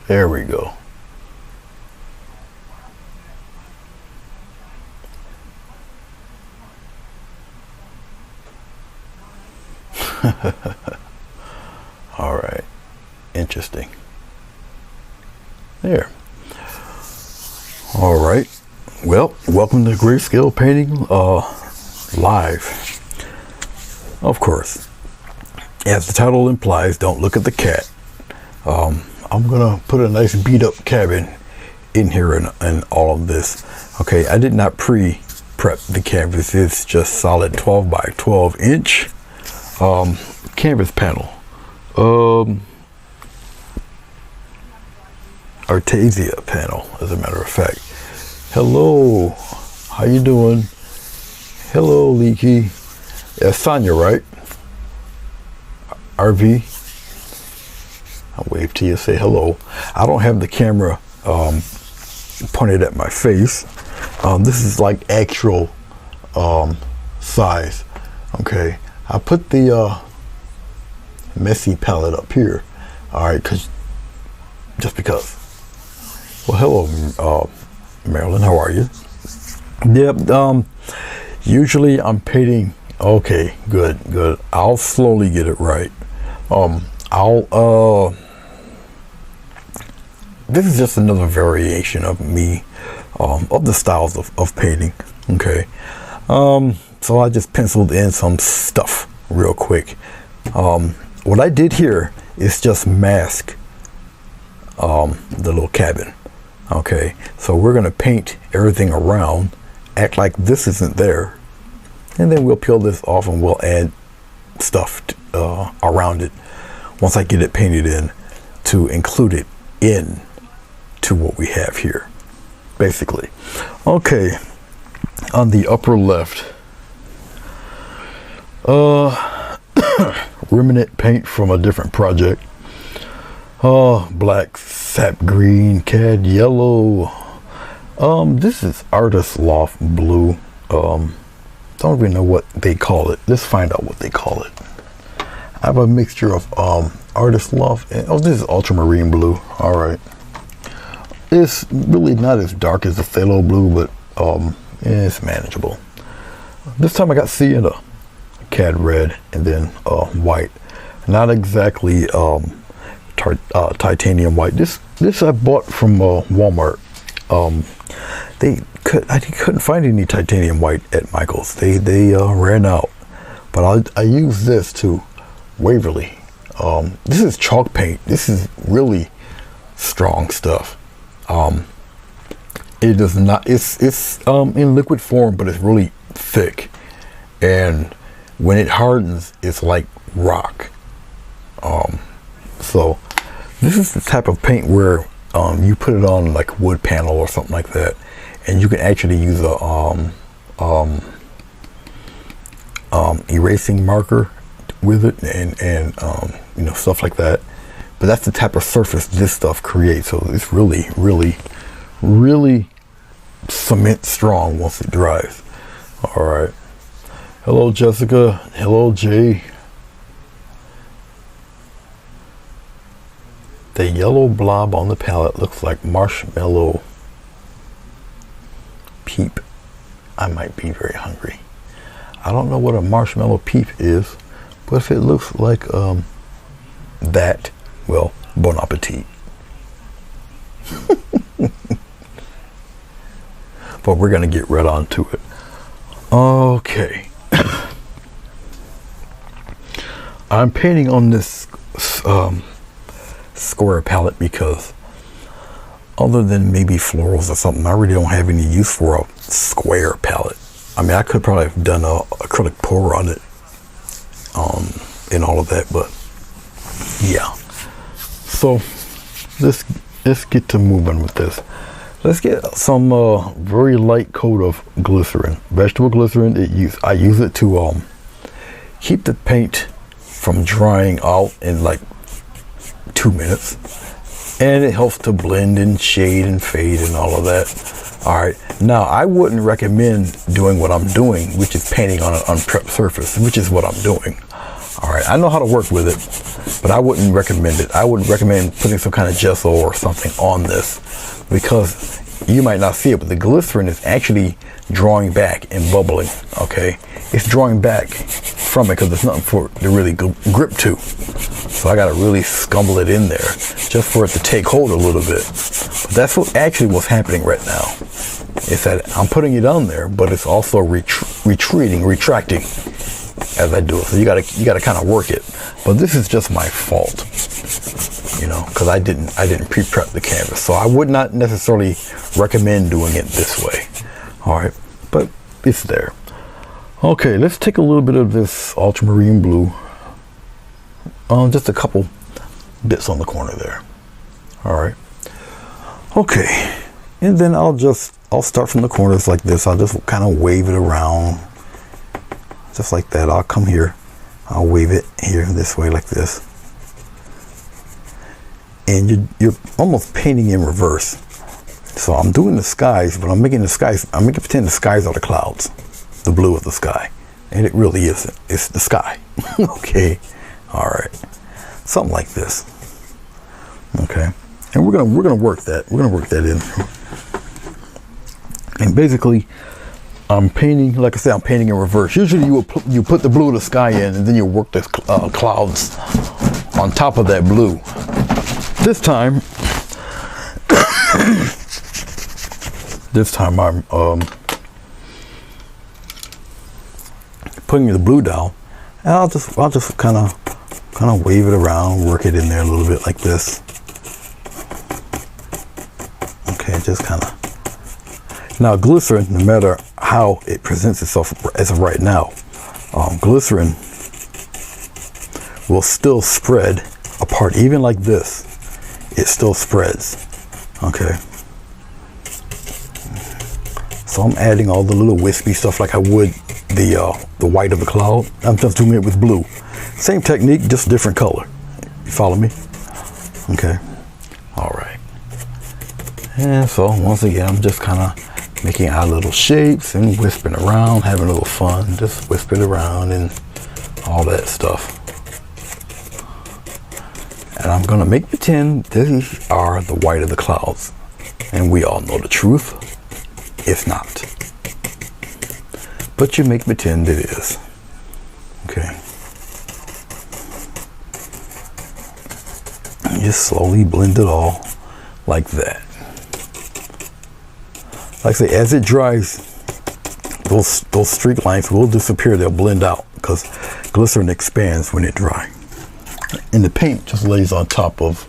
There we go. All right, interesting. There. All right. Well, welcome to Grayscale Painting Live. Of course, as the title implies, don't look at the cat. I'm gonna put a nice beat up cabin in here and all of this. Okay, I did not pre-prep the canvas. It's just solid 12 by 12 inch canvas panel. Artesia panel, as a matter of fact. Hello, how you doing? Hello, Leaky. That's Sonia, right? RV. I'll wave to you, say hello. I don't have the camera pointed at my face. This is like actual size. Okay, I put the messy palette up here. All right, just because. Well, hello, Marilyn. How are you? Yep. Usually I'm painting. Okay, good. I'll slowly get it right. This is just another variation of me, of the styles of painting. Okay. So I just penciled in some stuff real quick. What I did here is just mask the little cabin. Okay, so we're gonna paint everything around, act like this isn't there, and then we'll peel this off and we'll add stuff around it once I get it painted in to include it in to what we have here, basically. Okay, on the upper left, remnant paint from a different project. Black, sap green, cad yellow. This is Artist Loft blue. Don't even know what they call it. Let's find out what they call it. I have a mixture of Artist Loft and this is ultramarine blue. All right, it's really not as dark as the phthalo blue, but it's manageable. This time I got sienna, cad red, and then white. Not exactly titanium white. This I bought from Walmart. I couldn't find any titanium white at Michael's. They ran out, but I use this to Waverly. This is chalk paint. This is really strong stuff. It does not. It's in liquid form, but it's really thick, and when it hardens, it's like rock. So this is the type of paint where you put it on like a wood panel or something like that, and you can actually use a erasing marker with it and you know, stuff like that. But that's the type of surface this stuff creates. So it's really cement strong once it dries. All right. Hello, Jessica. Hello, Jay. The yellow blob on the palette looks like marshmallow peep. I might be very hungry. I don't know what a marshmallow peep is, but if it looks like that, well, bon appetit. But we're gonna get right on to it. Okay. I'm painting on this square palette because other than maybe florals or something, I really don't have any use for a square palette. I mean, I could probably have done a acrylic pour on it and all of that, but yeah. So let's get to moving with this. Let's get some very light coat of glycerin, vegetable glycerin. I use it to keep the paint from drying out in like 2 minutes. and it helps to blend and shade and fade and all of that. All right, now I wouldn't recommend doing what I'm doing, which is painting on an unprepped surface, which is what I'm doing. All right, I know how to work with it, but I wouldn't recommend it. I would recommend putting some kind of gesso or something on this, because you might not see it, but the glycerin is actually drawing back and bubbling. Okay, it's drawing back from it because there's nothing for it to really grip to. So I got to really scumble it in there just for it to take hold a little bit. But that's what's happening right now. Is that I'm putting it on there, but it's also retracting as I do it. So you gotta kind of work it. But this is just my fault, you know, because I didn't pre-prep the canvas. So I would not necessarily recommend doing it this way. All right, but it's there. Okay, let's take a little bit of this ultramarine blue. Just a couple bits on the corner there. All right. Okay, and then I'll start from the corners like this. I'll just kind of wave it around, just like that. I'll come here. I'll wave it here this way like this. And you're almost painting in reverse. So I'm doing the skies, but I'm making pretend the skies are the clouds, the blue of the sky, and it really isn't. It's the sky. Okay, all right, something like this. Okay, and we're gonna work that. We're gonna work that in. And basically, I'm painting, like I said, I'm painting in reverse. Usually you put the blue of the sky in, and then you work the clouds on top of that blue. This time. This time I'm putting the blue down, and I'll just kind of wave it around, work it in there a little bit like this. Okay, just kind of. Now glycerin, no matter how it presents itself as of right now, glycerin will still spread apart, even like this. It still spreads. Okay. So I'm adding all the little wispy stuff like I would the white of a cloud. I'm just doing it with blue. Same technique, just different color. You follow me? Okay. All right. And so once again, I'm just kind of making our little shapes and whispering around, having a little fun, just whispering around and all that stuff. And I'm gonna make pretend these are the white of the clouds. And we all know the truth. It's not. But you make pretend it is. Okay. And just slowly blend it all like that. Like I say, as it dries, those streak lines will disappear. They'll blend out because glycerin expands when it dries. And the paint just lays on top of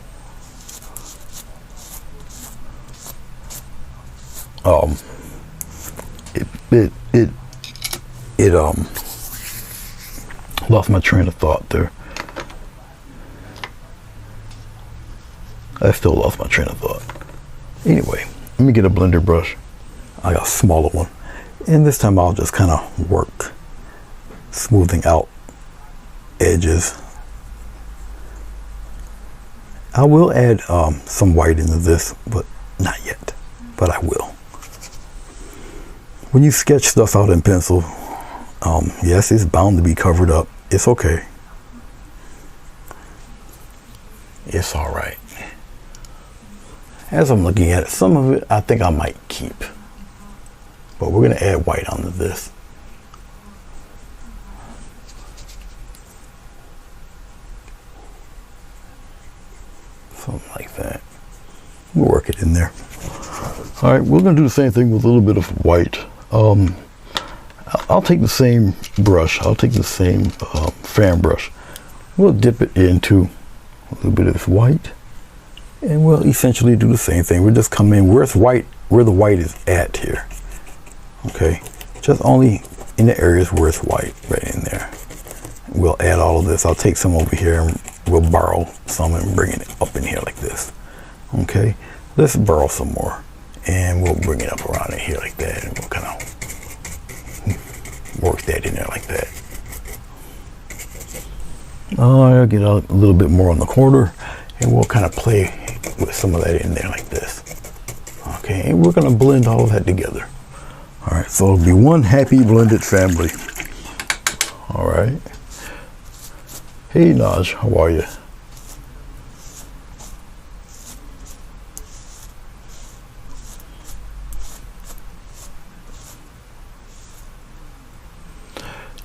lost my train of thought there. I still lost my train of thought. Anyway, let me get a blender brush. I got a smaller one. And this time I'll just kind of work, smoothing out edges. I will add some white into this, but not yet, but I will. When you sketch stuff out in pencil, yes, it's bound to be covered up. It's okay. It's all right. As I'm looking at it, some of it I think I might keep, but we're gonna add white onto this. Something like that. We'll work it in there. All right, we're gonna do the same thing with a little bit of white. I'll take the same brush. I'll take the same fan brush. We'll dip it into a little bit of this white, and we'll essentially do the same thing. We'll just come in where it's white, where the white is at here. Okay, just only in the areas where it's white, right in there. We'll add all of this. I'll take some over here and we'll borrow some and bring it up in here like this. Okay, let's borrow some more, and we'll bring it up around in here like that, and we'll kind of work that in there like that. I'll get a little bit more on the corner, and we'll kind of play with some of that in there like this. Okay, and we're gonna blend all of that together. All right, so it'll be one happy blended family. All right. Hey Naj, how are you?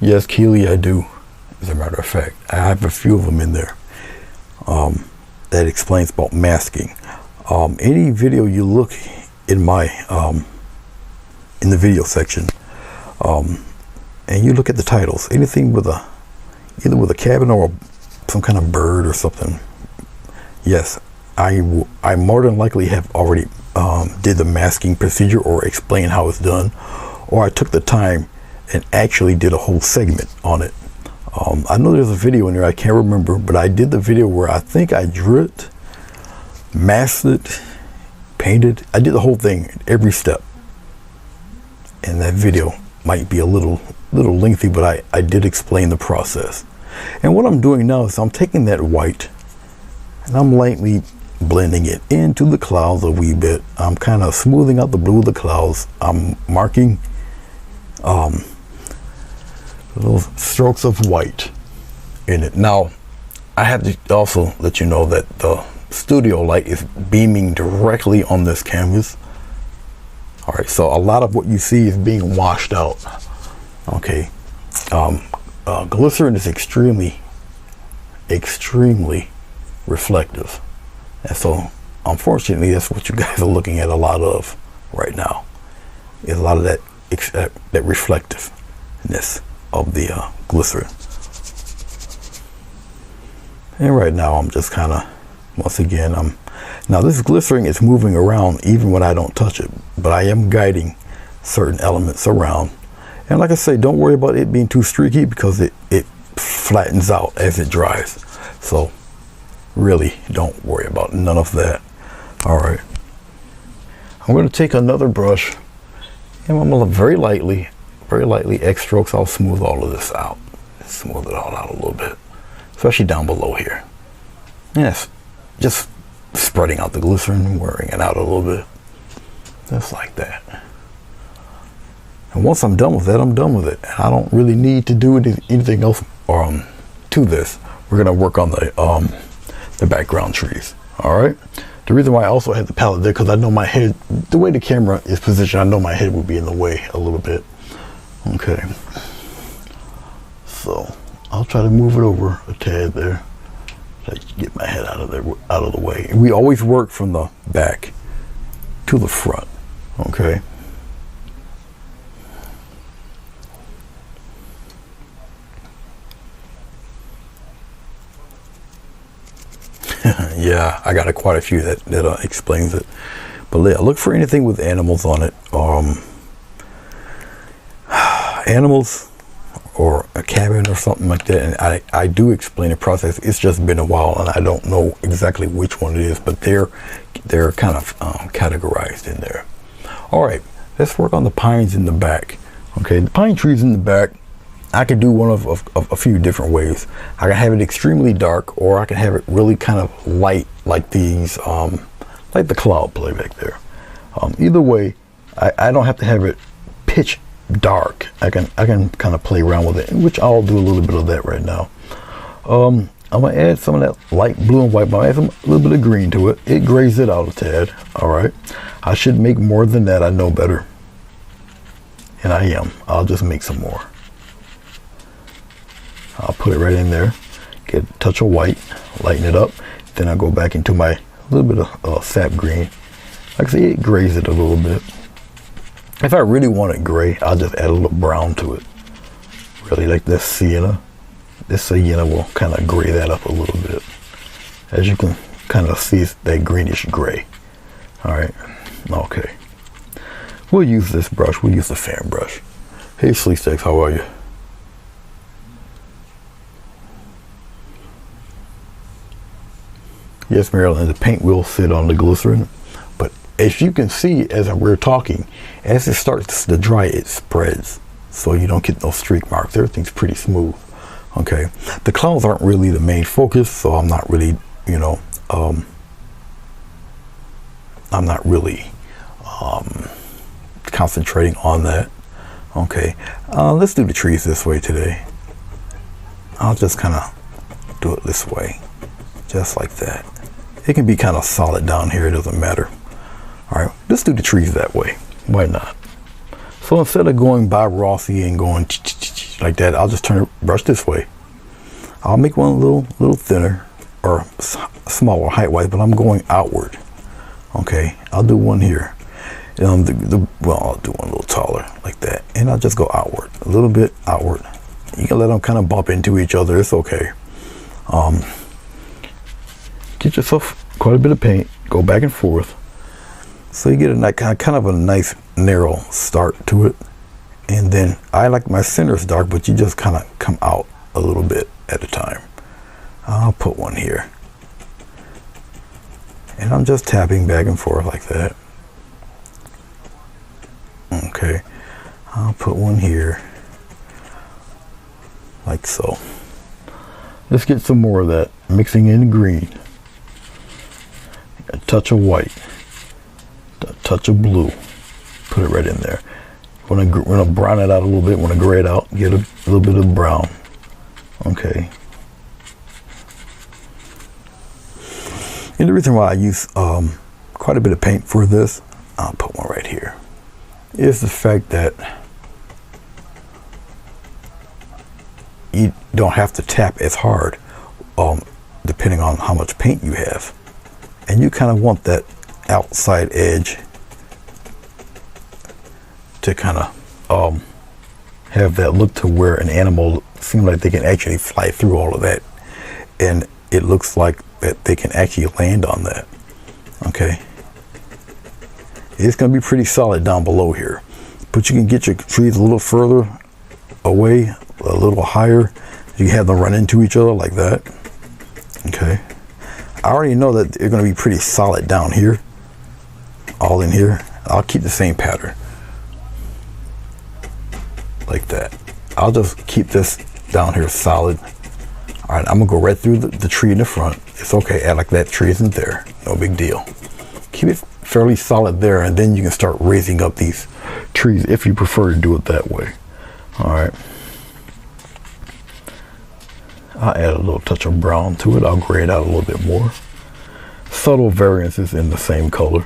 Yes, Keely, I do. As a matter of fact, I have a few of them in there. That explains about masking. Any video you look in my in the video section, and you look at the titles, anything with either with a cabin or some kind of bird or something, yes, I more than likely have already did the masking procedure or explain how it's done, or I took the time and actually did a whole segment on it. I know there's a video in there, I can't remember, but I did the video where I think I drew it, masked it, painted. I did the whole thing, every step. And that video might be a little lengthy, but I did explain the process. And what I'm doing now is I'm taking that white and I'm lightly blending it into the clouds a wee bit. I'm kind of smoothing out the blue of the clouds. I'm marking little strokes of white in it. Now, I have to also let you know that the studio light is beaming directly on this canvas. All right, so a lot of what you see is being washed out. Okay, glycerin is extremely reflective, and so unfortunately that's what you guys are looking at a lot of right now, is a lot of that reflectiveness of the glycerin. And right now I'm just kind of, once again, now this glycerin is moving around even when I don't touch it, but I am guiding certain elements around. And like I say, don't worry about it being too streaky, because it flattens out as it dries. So really don't worry about none of that. All right, I'm going to take another brush and I'm going to very lightly X strokes. I'll smooth all of this out. Smooth it all out a little bit, especially down below here. Yes, just spreading out the glycerin and wearing it out a little bit, just like that. And once I'm done with that, I'm done with it. And I don't really need to do anything else to this. We're gonna work on the background trees. All right. The reason why I also had the palette there, because I know my head, the way the camera is positioned, I know my head would be in the way a little bit. Okay. So I'll try to move it over a tad there. So I can get my head out of the way. And we always work from the back to the front. Okay. Yeah, I got quite a few that explains it. But yeah, look for anything with animals on it. Animals or a cabin or something like that. And I do explain the process. It's just been a while and I don't know exactly which one it is, but they're kind of categorized in there. All right, let's work on the pines in the back. Okay, the pine trees in the back, I could do one of a few different ways. I can have it extremely dark, or I can have it really kind of light, like these, like the cloud play back there. Either way, I don't have to have it pitch dark. I can kind of play around with it, which I'll do a little bit of that right now. I'm gonna add some of that light blue and white, but I'll add a little bit of green to it. It grays it out a tad. All right, I should make more than that. I know better, and I am. I'll just make some more. I'll put it right in there, get a touch of white, lighten it up. Then I'll go back into my little bit of sap green. Like I say, it grays it a little bit. If I really want it gray, I'll just add a little brown to it. Really, like this sienna. This sienna will kind of gray that up a little bit. As you can kind of see, it's that greenish gray. All right, okay. We'll use this brush, we'll use the fan brush. Hey Sleestacks, how are you? Yes, Marilyn, the paint will sit on the glycerin, but as you can see, as we're talking, as it starts to dry, it spreads, so you don't get those streak marks. Everything's pretty smooth. Okay, the clouds aren't really the main focus, so I'm not really, I'm not really concentrating on that. Okay, let's do the trees this way today. I'll just kind of do it this way, just like that. It can be kind of solid down here, it doesn't matter. All right, let's do the trees that way. Why not? So instead of going by Rossi and going like that, I'll just turn the brush this way. I'll make one a little thinner or smaller height-wise, but I'm going outward. Okay, I'll do one here. Well, I'll do one a little taller like that, and I'll just go outward, a little bit outward. You can let them kind of bump into each other. It's okay. Get yourself quite a bit of paint. Go back and forth, so you get a kind of a nice narrow start to it. And then I like my centers dark, but you just kind of come out a little bit at a time. I'll put one here, and I'm just tapping back and forth like that. Okay, I'll put one here, like so. Let's get some more of that, mixing in green, a touch of white, a touch of blue. Put it right in there. When I brown it out a little bit, when I gray it out, get a little bit of brown. Okay. And the reason why I use quite a bit of paint for this, I'll put one right here, is the fact that you don't have to tap as hard depending on how much paint you have. And you kind of want that outside edge to kind of have that look to where an animal seems like they can actually fly through all of that, and it looks like that they can actually land on that. Okay, it's going to be pretty solid down below here, but you can get your trees a little further away, a little higher. You can have them run into each other like that. Okay, I already know that they're going to be pretty solid down here, all in here. I'll keep the same pattern like that. I'll just keep this down here solid. All right, I'm gonna go right through the tree in the front. It's okay, act like that tree isn't there. No big deal. Keep it fairly solid there, and then you can start raising up these trees if you prefer to do it that way. All right. I'll add a little touch of brown to it. I'll gray it out a little bit more. Subtle variances in the same color.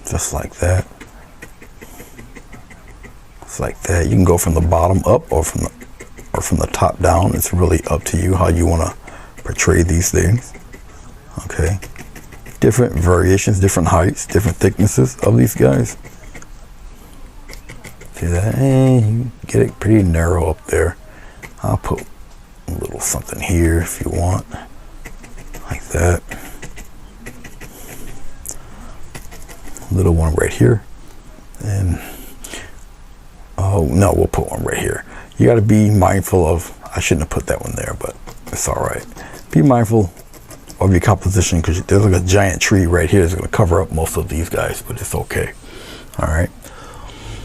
Just like that. Just like that. You can go from the bottom up or from the top down. It's really up to you how you want to portray these things. Okay. Different variations, different heights, different thicknesses of these guys. See that? And you get it pretty narrow up there. I'll put a little something here if you want. Like that. Little one right here, and oh no, we'll put one right here. You got to be mindful of, I shouldn't have put that one there, but it's all right. Be mindful of your composition, because there's like a giant tree right here that's going to cover up most of these guys, but it's okay. All right,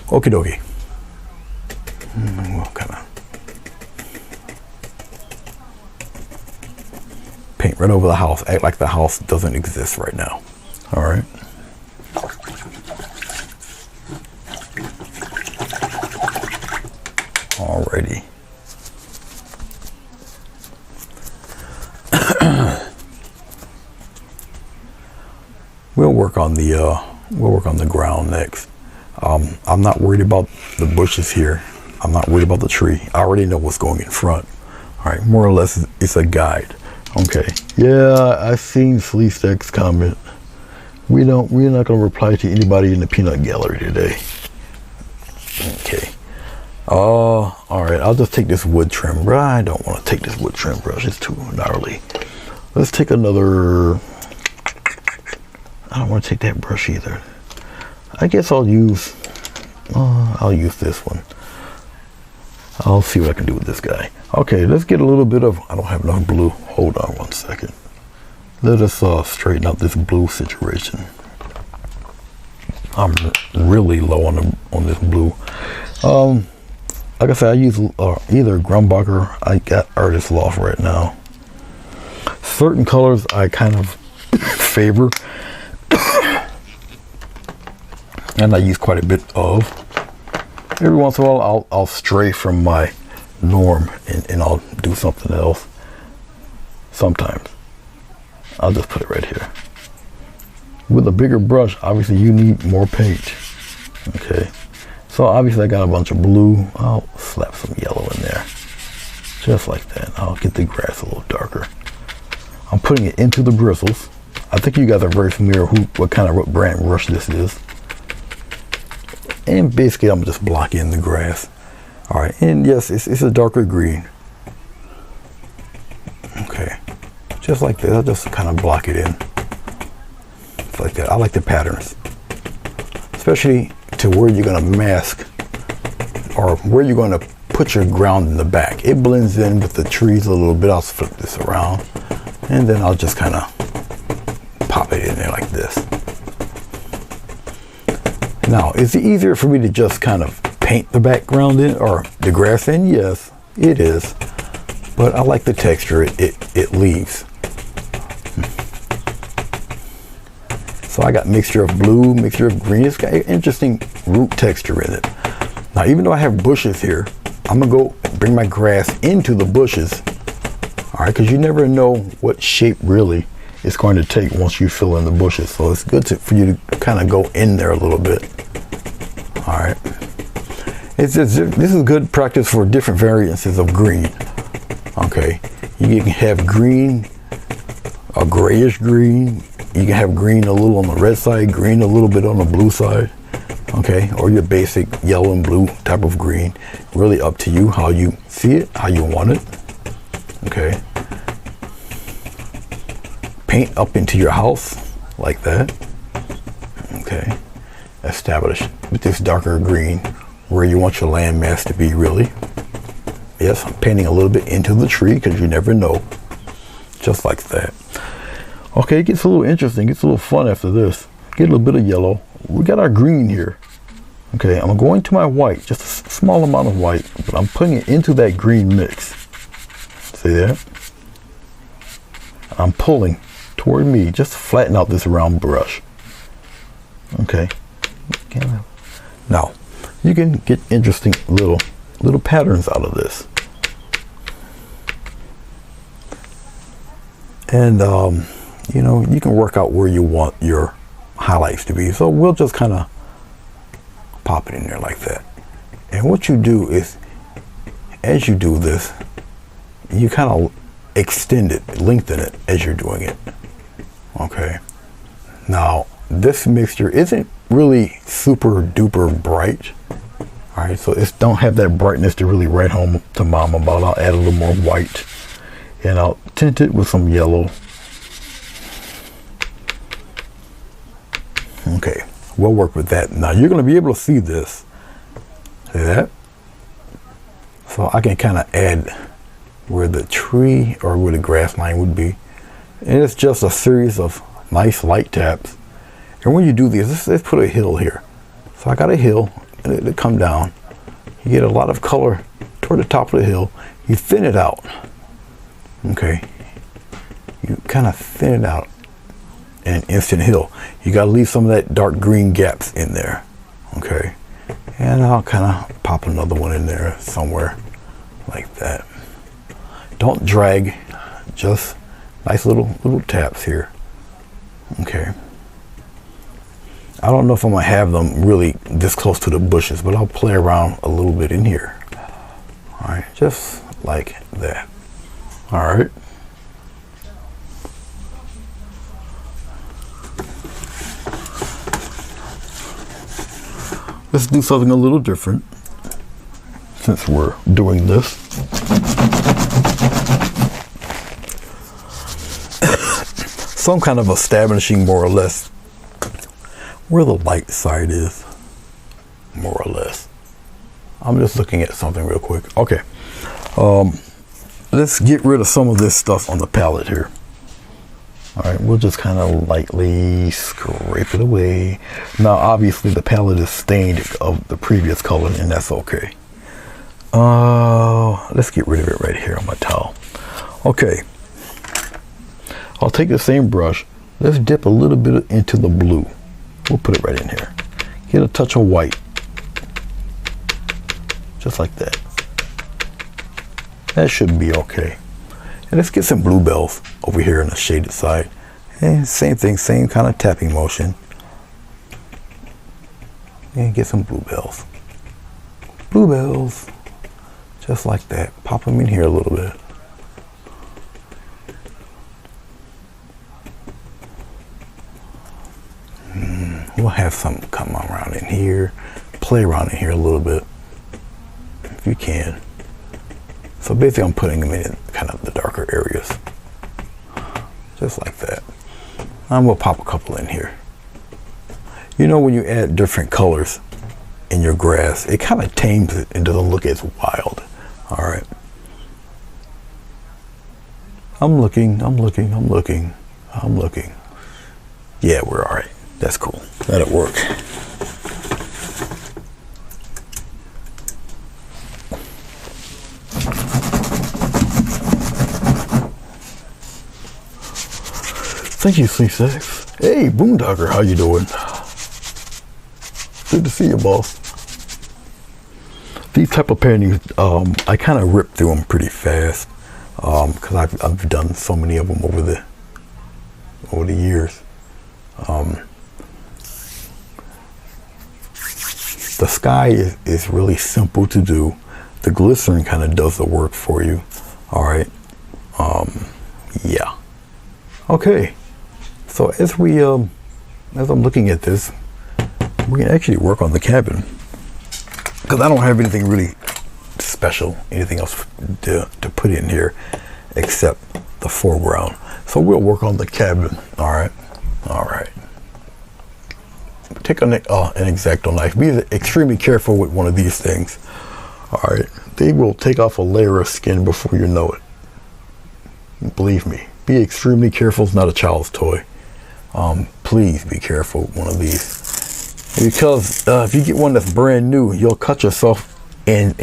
okie dokie. We'll kind of paint right over the house, act like the house doesn't exist right now. All right. Alrighty. We'll work on the ground next. I'm not worried about the bushes here. I'm not worried about the tree. I already know what's going in front. All right, more or less it's a guide. Okay. Yeah, I've seen Sleestack's comment. We're not going to reply to anybody in the peanut gallery today. Okay. All right, I'll just take this wood trim brush. I don't want to take this wood trim brush. It's too gnarly. Let's take another. I don't want to take that brush either. I guess I'll use this one. I'll see what I can do with this guy. Okay, let's get a little bit of, I don't have enough blue. Hold on one second. Let us straighten out this blue situation. I'm really low on this blue. like I said, I use either Grumbacher. I got Artist Loft right now. Certain colors I kind of favor, and I use quite a bit of. Every once in a while, I'll stray from my norm and I'll do something else. Sometimes I'll just put it right here. With a bigger brush, obviously you need more paint. Okay, so obviously I got a bunch of blue. I'll slap some yellow in there, just like that. I'll get the grass a little darker. I'm putting it into the bristles. I think you guys are very familiar what kind of brand brush this is. And basically I'm just blocking the grass. All right, and yes, it's a darker green. Okay, just like that. I'll just kind of block it in. Just like that. I like the patterns, especially to where you're gonna mask or where you're gonna put your ground in the back. It blends in with the trees a little bit. I'll flip this around and then I'll just kind of pop it in there like this. Now, is it easier for me to just kind of paint the background in or the grass in? Yes, it is. But I like the texture it leaves. So I got mixture of blue, mixture of green. It's got an interesting root texture in it. Now, even though I have bushes here, I'm gonna go bring my grass into the bushes. All right, because you never know what shape really it's going to take once you fill in the bushes. So it's good for you to kind of go in there a little bit. All right. This is good practice for different variances of green. Okay. You can have green, a grayish green. You can have green a little on the red side, green a little bit on the blue side. Okay. Or your basic yellow and blue type of green. Really up to you how you see it, how you want it. Okay. Paint up into your house like that. Okay. Establish with this darker green where you want your landmass to be really. Yes, I'm painting a little bit into the tree because you never know. Just like that. Okay, it gets a little interesting. It gets a little fun after this. Get a little bit of yellow. We got our green here. Okay, I'm going to my white, just a small amount of white, but I'm putting it into that green mix. See that? I'm pulling toward me, just flatten out this round brush. Okay. Now, you can get interesting little patterns out of this. And, you know, you can work out where you want your highlights to be. So we'll just kind of pop it in there like that. And what you do is, as you do this, you kind of extend it, lengthen it as you're doing it. Okay. Now, this mixture isn't really super duper bright. All right, so it don't have that brightness to really write home to mom about. I'll add a little more white and I'll tint it with some yellow. Okay, we'll work with that. Now you're going to be able to see this. See that? So I can kind of add where the tree or where the grass line would be. And it's just a series of nice light taps. And when you do this, let's put a hill here. So I got a hill and it'll come down. You get a lot of color toward the top of the hill. You thin it out. Okay. You kind of thin it out in an instant hill. You got to leave some of that dark green gaps in there. Okay. And I'll kind of pop another one in there somewhere like that. Don't drag, just nice little taps here. Okay. I don't know if I'm gonna have them really this close to the bushes, but I'll play around a little bit in here. All right, just like that. All right. Let's do something a little different since we're doing this. So I'm kind of establishing more or less where the light side is, more or less. I'm just looking at something real quick. Okay, let's get rid of some of this stuff on the palette here. All right, we'll just kind of lightly scrape it away. Now, obviously, the palette is stained of the previous color, and that's okay. Let's get rid of it right here on my towel. Okay, I'll take the same brush. Let's dip a little bit into the blue. We'll put it right in here. Get a touch of white, just like that. That should be okay. And let's get some bluebells over here on the shaded side. And same thing, same kind of tapping motion. And get some bluebells. Bluebells. Just like that. Pop them in here a little bit. We'll have some come around in here. Play around in here a little bit, if you can. So basically I'm putting them in kind of the darker areas. Just like that. I'm gonna pop a couple in here. You know, when you add different colors in your grass, it kind of tames it and doesn't look as wild. All right. I'm looking. Yeah, we're all right. That's cool. That'll work. Thank you, Sleestacks. Hey, Boondogger, how you doing? Good to see you, boss. These type of paintings, I kind of rip through them pretty fast because I've done so many of them over the years. The sky is really simple to do. The glycerin kind of does the work for you. All right. Yeah. Okay. So as I'm looking at this, we can actually work on the cabin because I don't have anything really special, anything else to put in here except the foreground. So we'll work on the cabin. All right. All right. Take an X-Acto knife. Be extremely careful with one of these things. All right. They will take off a layer of skin before you know it. Believe me. Be extremely careful. It's not a child's toy. Please be careful with one of these. Because if you get one that's brand new, you'll cut yourself and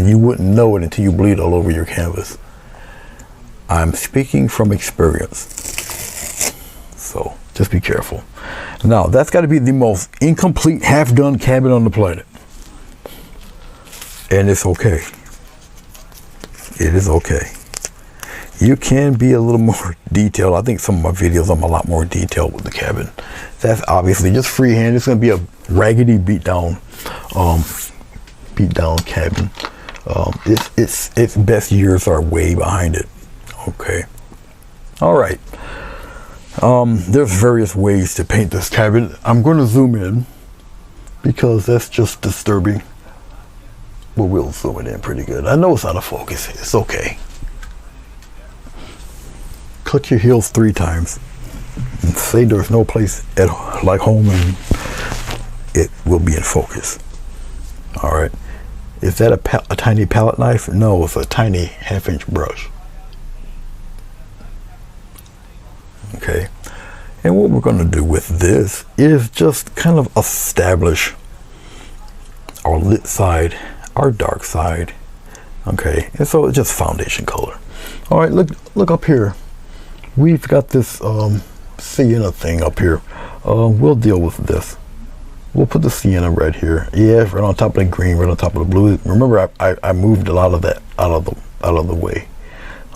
you wouldn't know it until you bleed all over your canvas. I'm speaking from experience. So just be careful. Now that's got to be the most incomplete half-done cabin on the planet. And it's okay. It is okay. You can be a little more detailed. I think some of my videos I'm a lot more detailed with the cabin. That's obviously just freehand. It's going to be a raggedy beat down cabin. Its best years are way behind it. Okay. All right. There's various ways to paint this cabin. I'm going to zoom in because that's just disturbing. But we'll zoom it in pretty good. I know it's out of focus. It's okay. Click your heels 3 times and say there's no place like home, and it will be in focus. All right. Is that a tiny palette knife? No, it's a tiny 1/2-inch brush. Okay. And what we're going to do with this is just kind of establish our lit side, our dark side. Okay. And so it's just foundation color. All right. Look up here. We've got this sienna thing up here. We'll deal with this. We'll put the sienna right here. Yeah, right on top of the green, right on top of the blue. Remember, I moved a lot of that out of the way.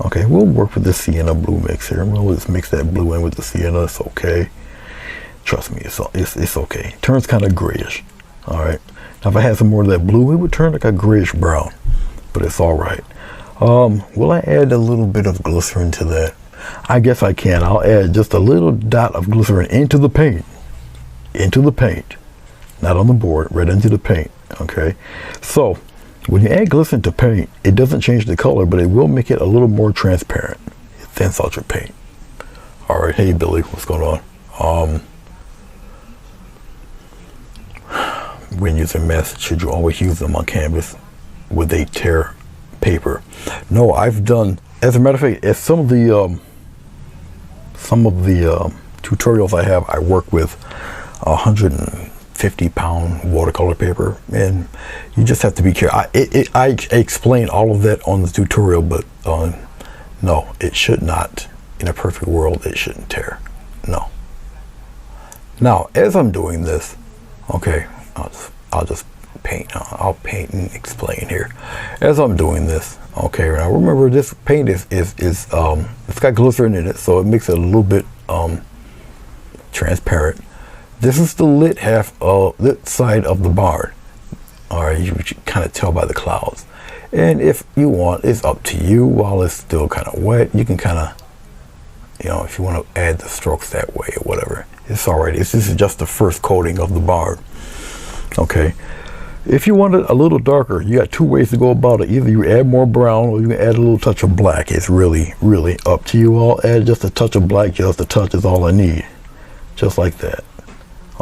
Okay, we'll work with the sienna blue mix here. We'll just mix that blue in with the sienna. It's okay. Trust me, it's okay. It turns kind of grayish. All right. Now, if I had some more of that blue, it would turn like a grayish brown, but it's all right. Will I add a little bit of glycerin to that? I guess I can. I'll add just a little dot of glycerin into the paint. Into the paint. Not on the board, right into the paint. Okay. So when you add glycerin to paint, it doesn't change the color, but it will make it a little more transparent. It thins out your paint. All right. Hey, Billy, what's going on? When using masks, should you always use them on canvas? Would they tear paper? No, I've done, as a matter of fact, as some of the tutorials I have, I work with 150 50-pound watercolor paper, and you just have to be careful. I explain all of that on the tutorial, but no, it should not. In a perfect world, it shouldn't tear. No. Now, as I'm doing this, okay, I'll just paint. I'll paint and explain here. As I'm doing this, okay, now remember this paint is it's got glycerin in it, so it makes it a little bit transparent. This is the lit side of the barn. All right, you can kind of tell by the clouds. And if you want, it's up to you. While it's still kind of wet, you can kind of, if you want to add the strokes that way or whatever, it's all right. This is just the first coating of the barn. Okay. If you want it a little darker, you got two ways to go about it. Either you add more brown or you can add a little touch of black. It's really, really up to you. I'll add just a touch of black. Just a touch is all I need. Just like that.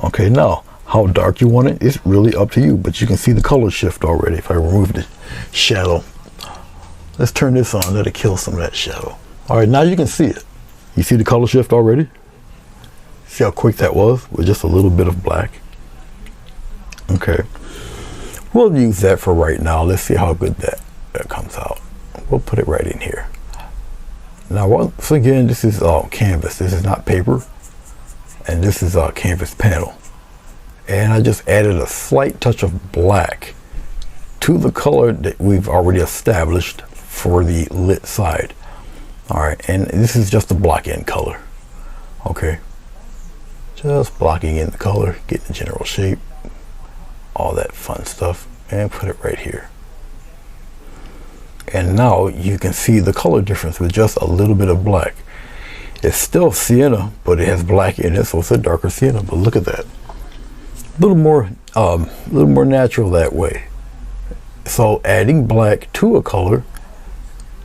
Okay, now, how dark you want it, it's really up to you. But you can see the color shift already if I remove the shadow. Let's turn this on. That'll kill some of that shadow. All right, now you can see it. You see the color shift already? See how quick that was with just a little bit of black? Okay. We'll use that for right now. Let's see how good that comes out. We'll put it right in here. Now, once again, this is canvas. This is not paper. And this is a canvas panel. And I just added a slight touch of black to the color that we've already established for the lit side. All right, and this is just a block in color. Okay. Just blocking in the color, getting the general shape. All that fun stuff, and put it right here. And now you can see the color difference with just a little bit of black. It's still sienna, but it has black in it, so it's a darker sienna. But look at that, a little more natural that way. So adding black to a color,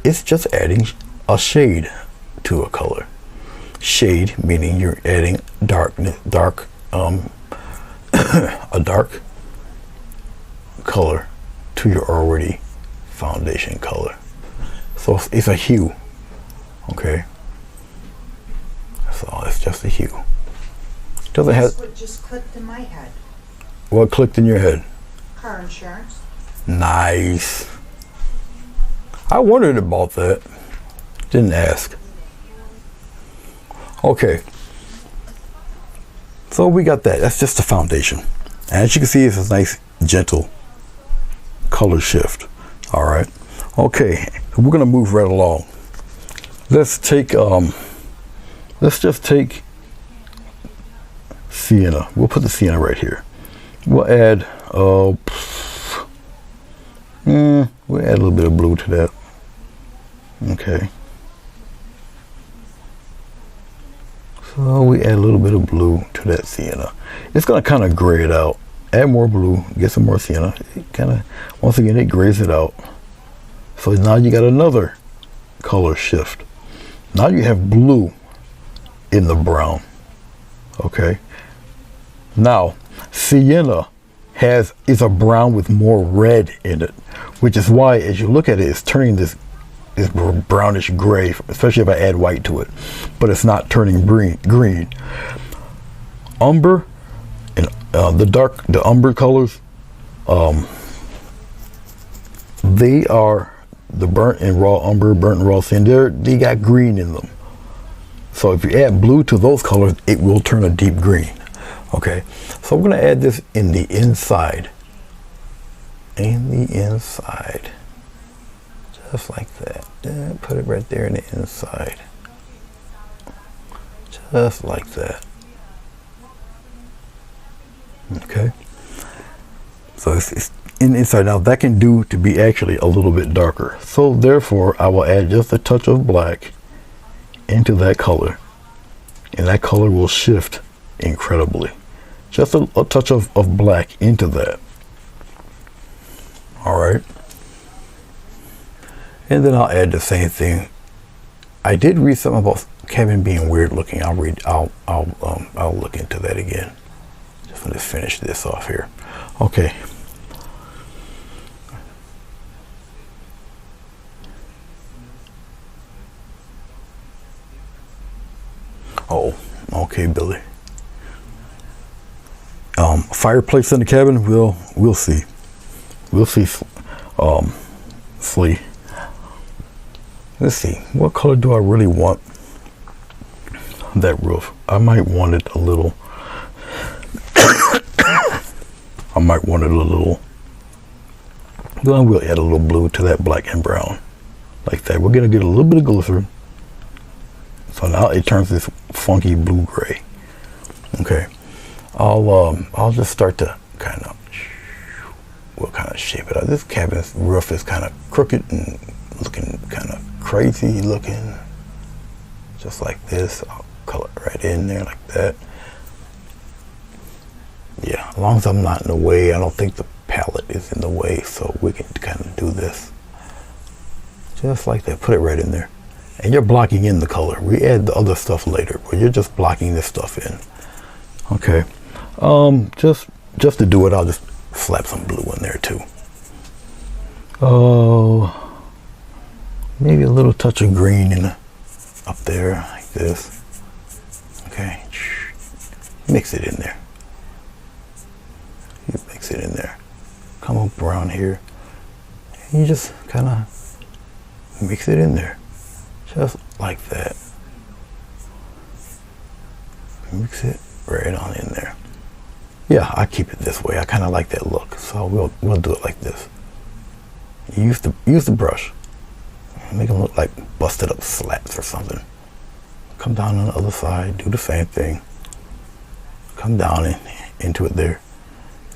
it's just adding a shade to a color. Shade meaning you're adding a dark color to your already foundation color. So it's a hue. Okay, so it's just a hue. Doesn't have. What just clicked in my head? What clicked in your head? Car insurance. Nice. I wondered about that. Didn't ask. Okay, so we got that. That's just the foundation. And as you can see, it's a nice gentle color shift. All right. Okay, we're gonna move right along. Let's take let's just take sienna. We'll put the sienna right here. We'll add we'll add a little bit of blue to that. Okay, so we add a little bit of blue to that sienna. It's gonna kind of gray it out. Add more blue, get some more sienna. It kind of, once again, it grays it out. So now you got another color shift. Now you have blue in the brown. Okay. Now, sienna is a brown with more red in it, which is why, as you look at it, it's turning this brownish gray, especially if I add white to it. But it's not turning green. Umber. And the umber colors, they are the burnt and raw umber, burnt and raw sienna. They got green in them. So if you add blue to those colors, it will turn a deep green. Okay, so we're going to add this in the inside. In the inside, just like that. Put it right there in the inside, just like that. Okay, so it's in the inside. Now that can do to be actually a little bit darker, so therefore I will add just a touch of black into that color, and that color will shift incredibly. Just a touch of black into that. All right, and then I'll add the same thing. I did read something about Kevin being weird looking. I'll look into that again. Let's finish this off here. Okay. Oh, okay, Billy. Fireplace in the cabin, we'll see. We'll see. Slee. Let's see. What color do I really want that roof? I might want it a little. I might want it a little. Then we'll add a little blue to that black and brown, like that. We're gonna get a little bit of glycerin. So now it turns this funky blue gray. Okay. I'll just start to we'll kind of shape it out. This cabin's roof is kind of crooked and looking kind of crazy looking. Just like this. I'll color it right in there like that. Yeah, as long as I'm not in the way, I don't think the palette is in the way, so we can kind of do this. Just like that, put it right in there. And you're blocking in the color. We add the other stuff later, but you're just blocking this stuff in. Okay. Just to do it, I'll just slap some blue in there too. Oh, maybe a little touch of green up there like this. Okay, mix it in there. You mix it in there. Come up around here, and you just kind of mix it in there, just like that. Mix it right on in there. Yeah, I keep it this way. I kind of like that look, so we'll do it like this. Use the brush. Make them look like busted up slats or something. Come down on the other side. Do the same thing. Come down into it there.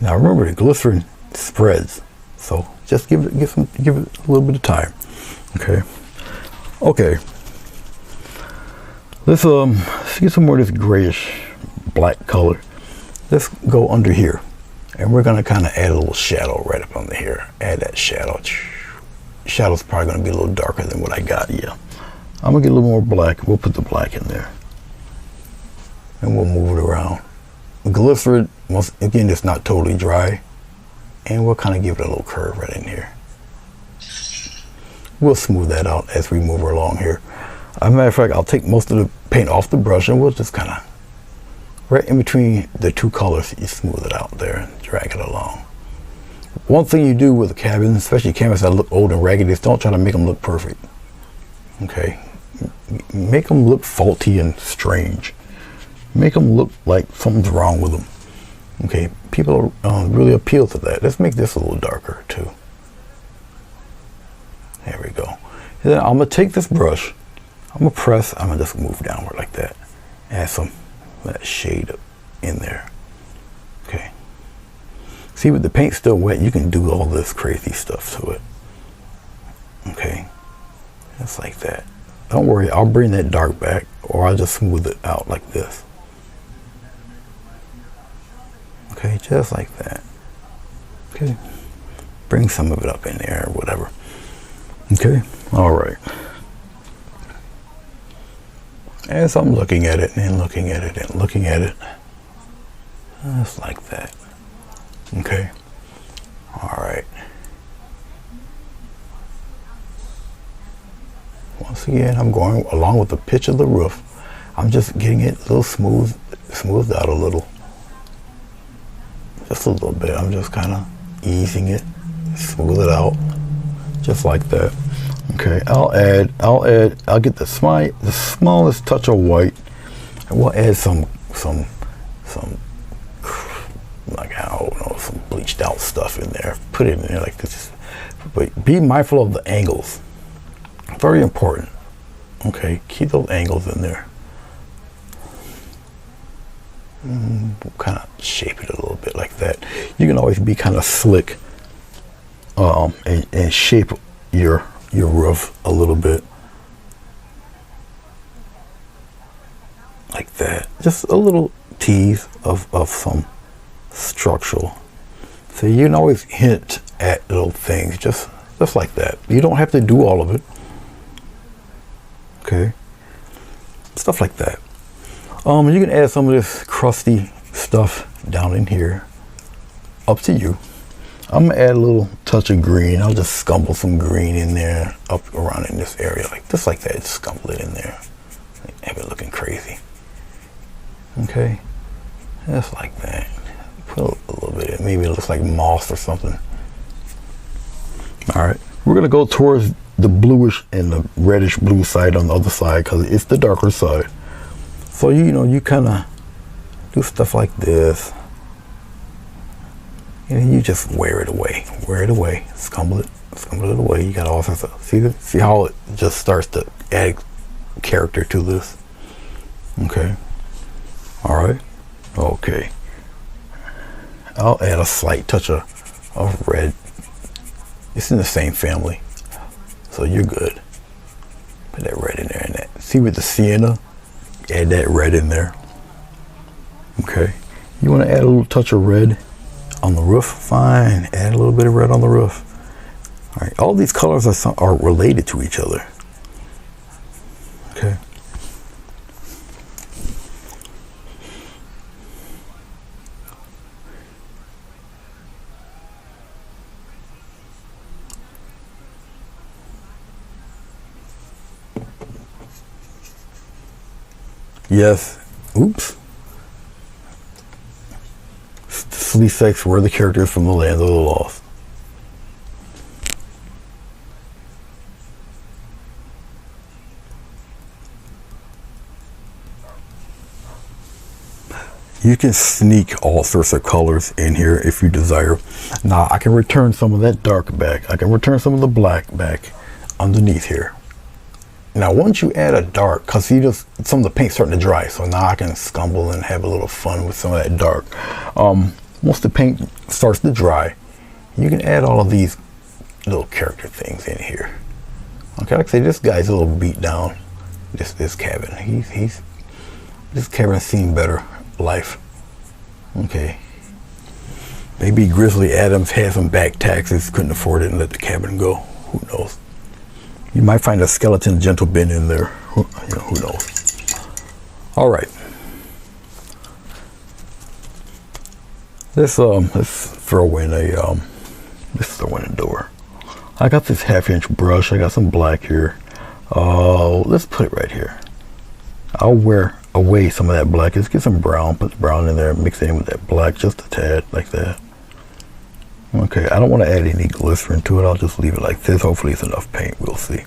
Now remember, the glycerin spreads, so just give it a little bit of time. Okay. Okay. Let's get some more of this grayish black color. Let's go under here, and we're gonna kind of add a little shadow right up under here. Add that shadow. Shadow's probably gonna be a little darker than what I got. Yeah, I'm gonna get a little more black. We'll put the black in there, and we'll move it around. Glycerin, once again, it's not totally dry, and we'll kind of give it a little curve right in here. We'll smooth that out as we move along here. As a matter of fact, I'll take most of the paint off the brush, and we'll just kind of right in between the two colors, you smooth it out there and drag it along. One thing you do with a cabin, especially cabins that look old and ragged, is don't try to make them look perfect. Okay, make them look faulty and strange. Make them look like something's wrong with them. Okay, people really appeal to that. Let's make this a little darker too. There we go. And then I'm gonna take this brush, I'm gonna press, I'm gonna just move downward like that. Add some of that shade up in there. Okay. See, with the paint still wet, you can do all this crazy stuff to it. Okay. Just like that. Don't worry, I'll bring that dark back, or I'll just smooth it out like this. Okay, just like that. Okay. Bring some of it up in there or whatever. Okay, all right. As I'm looking at it and looking at it and looking at it, just like that. Okay, all right. Once again, I'm going along with the pitch of the roof. I'm just getting it a little smoothed out a little. Just a little bit. I'm just kind of easing it, smooth it out, just like that. Okay, I'll get the smallest touch of white, and we'll add some like, I don't know, some bleached out stuff in there. Put it in there like this. But be mindful of the angles. Very important. Okay, keep those angles in there. Kind of shape it a little bit like that. You can always be kind of slick and shape your roof a little bit like that. Just a little tease of some structural. So you can always hint at little things just like that. You don't have to do all of it. Okay, stuff like that. You can add some of this crusty stuff down in here. Up to you. I'm gonna add a little touch of green. I'll just scumble some green in there, up around in this area, like just like that. Just scumble it in there. Have it looking crazy. Okay, just like that. Put a maybe it looks like moss or something. All right, we're gonna go towards the bluish and the reddish blue side on the other side because it's the darker side. So you kind of do stuff like this, and you just wear it away, scumble it away. You got all sorts of see how it just starts to add character to this. Okay, all right, okay. I'll add a slight touch of red. It's in the same family, so you're good. Put that red in there, and that. See with the sienna, add that red in there. Okay, you want to add a little touch of red on the roof? Fine, add a little bit of red on the roof. All right, all these colors are related to each other. Okay. Yes. Oops. Sleestacks were the characters from the Land of the Lost. You can sneak all sorts of colors in here if you desire. Now I can return some of that dark back. I can return some of the black back underneath here. Now once you add a dark, because some of the paint's starting to dry, so now I can scumble and have a little fun with some of that dark. Once the paint starts to dry, you can add all of these little character things in here. Okay, like I say, this guy's a little beat down. This cabin, this cabin's seen better life. Okay, maybe Grizzly Adams had some back taxes, couldn't afford it, and let the cabin go. Who knows? You might find a skeleton gentle bin in there. Who knows? All right. Let's throw in a door. I got this 1/2-inch brush. I got some black here. Let's put it right here. I'll wear away some of that black. Let's get some brown. Put the brown in there. Mix it in with that black just a tad, like that. Okay, I don't want to add any glycerin to it. I'll just leave it like this. Hopefully it's enough paint. We'll see.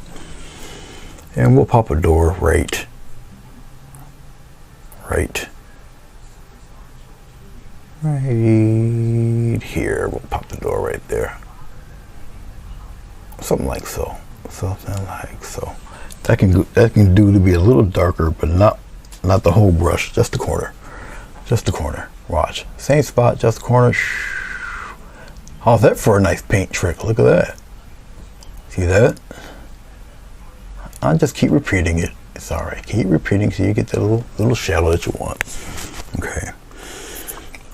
And we'll pop a door right here. We'll pop the door right there. Something like so. That can do to be a little darker, but not the whole brush. Just the corner. Watch. Same spot. Just the corner. How's that for a nice paint trick? Look at that. See that? I'll just keep repeating it. It's all right. Keep repeating so you get the little shadow that you want. Okay.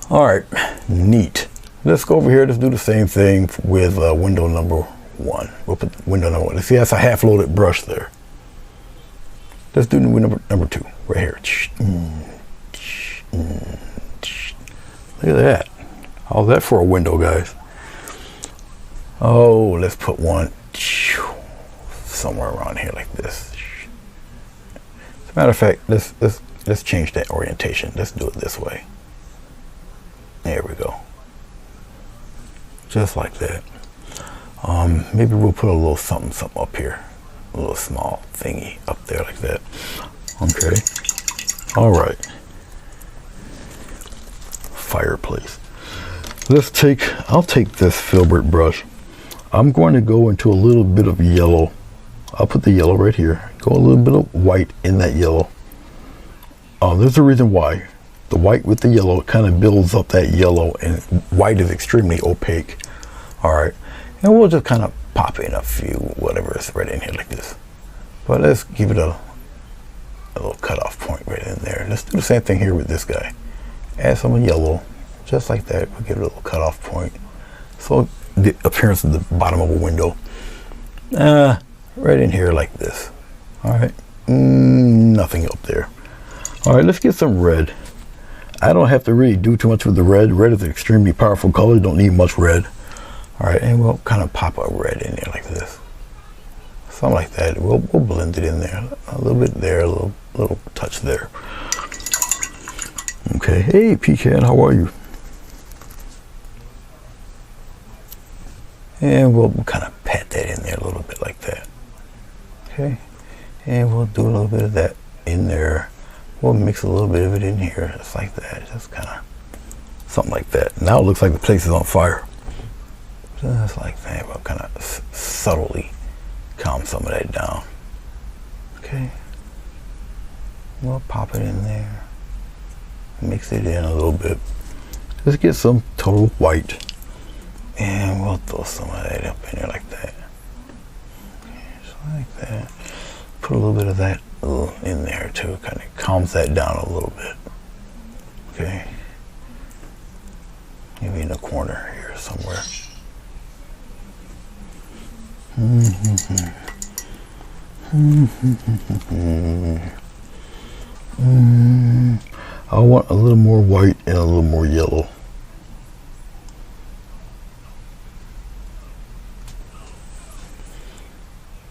All right. Neat. Let's go over here. Let's do the same thing with window number 1. We'll put window number 1. See, that's a half-loaded brush there. Let's do window number 2 right here. Look at that. How's that for a window, guys? Oh, let's put one somewhere around here like this. As a matter of fact, let's change that orientation. Let's do it this way. There we go. Just like that. Maybe we'll put a little something up here. A little small thingy up there like that. Okay. All right. Fireplace. I'll take this filbert brush. I'm going to go into a little bit of yellow. I'll put the yellow right here. Go a little bit of white in that yellow. There's a reason why. The white with the yellow kind of builds up that yellow, and white is extremely opaque. All right. And we'll just kind of pop in a few, whatever is right in here like this. But let's give it a little cutoff point right in there. Let's do the same thing here with this guy. Add some yellow, just like that. We'll give it a little cutoff point. So the appearance of the bottom of a window, right in here like this. All right, nothing up there. All right, let's get some red. I don't have to really do too much with the red. Red is an extremely powerful color. You don't need much red. All right, and we'll kind of pop a red in there like this. Something like that. We'll blend it in there. A little bit there, a little touch there. Okay, hey Pecan, how are you? And we'll kind of pat that in there a little bit like that. Okay. And we'll do a little bit of that in there. We'll mix a little bit of it in here, just like that. Just kind of something like that. Now it looks like the place is on fire. Just like that. We'll kind of subtly calm some of that down. Okay. We'll pop it in there. Mix it in a little bit. Just get some total white. And we'll throw some of that up in there like that. Just like that. Put a little bit of that in there too. Kind of calms that down a little bit. Okay. Maybe in the corner here somewhere. I want a little more white and a little more yellow.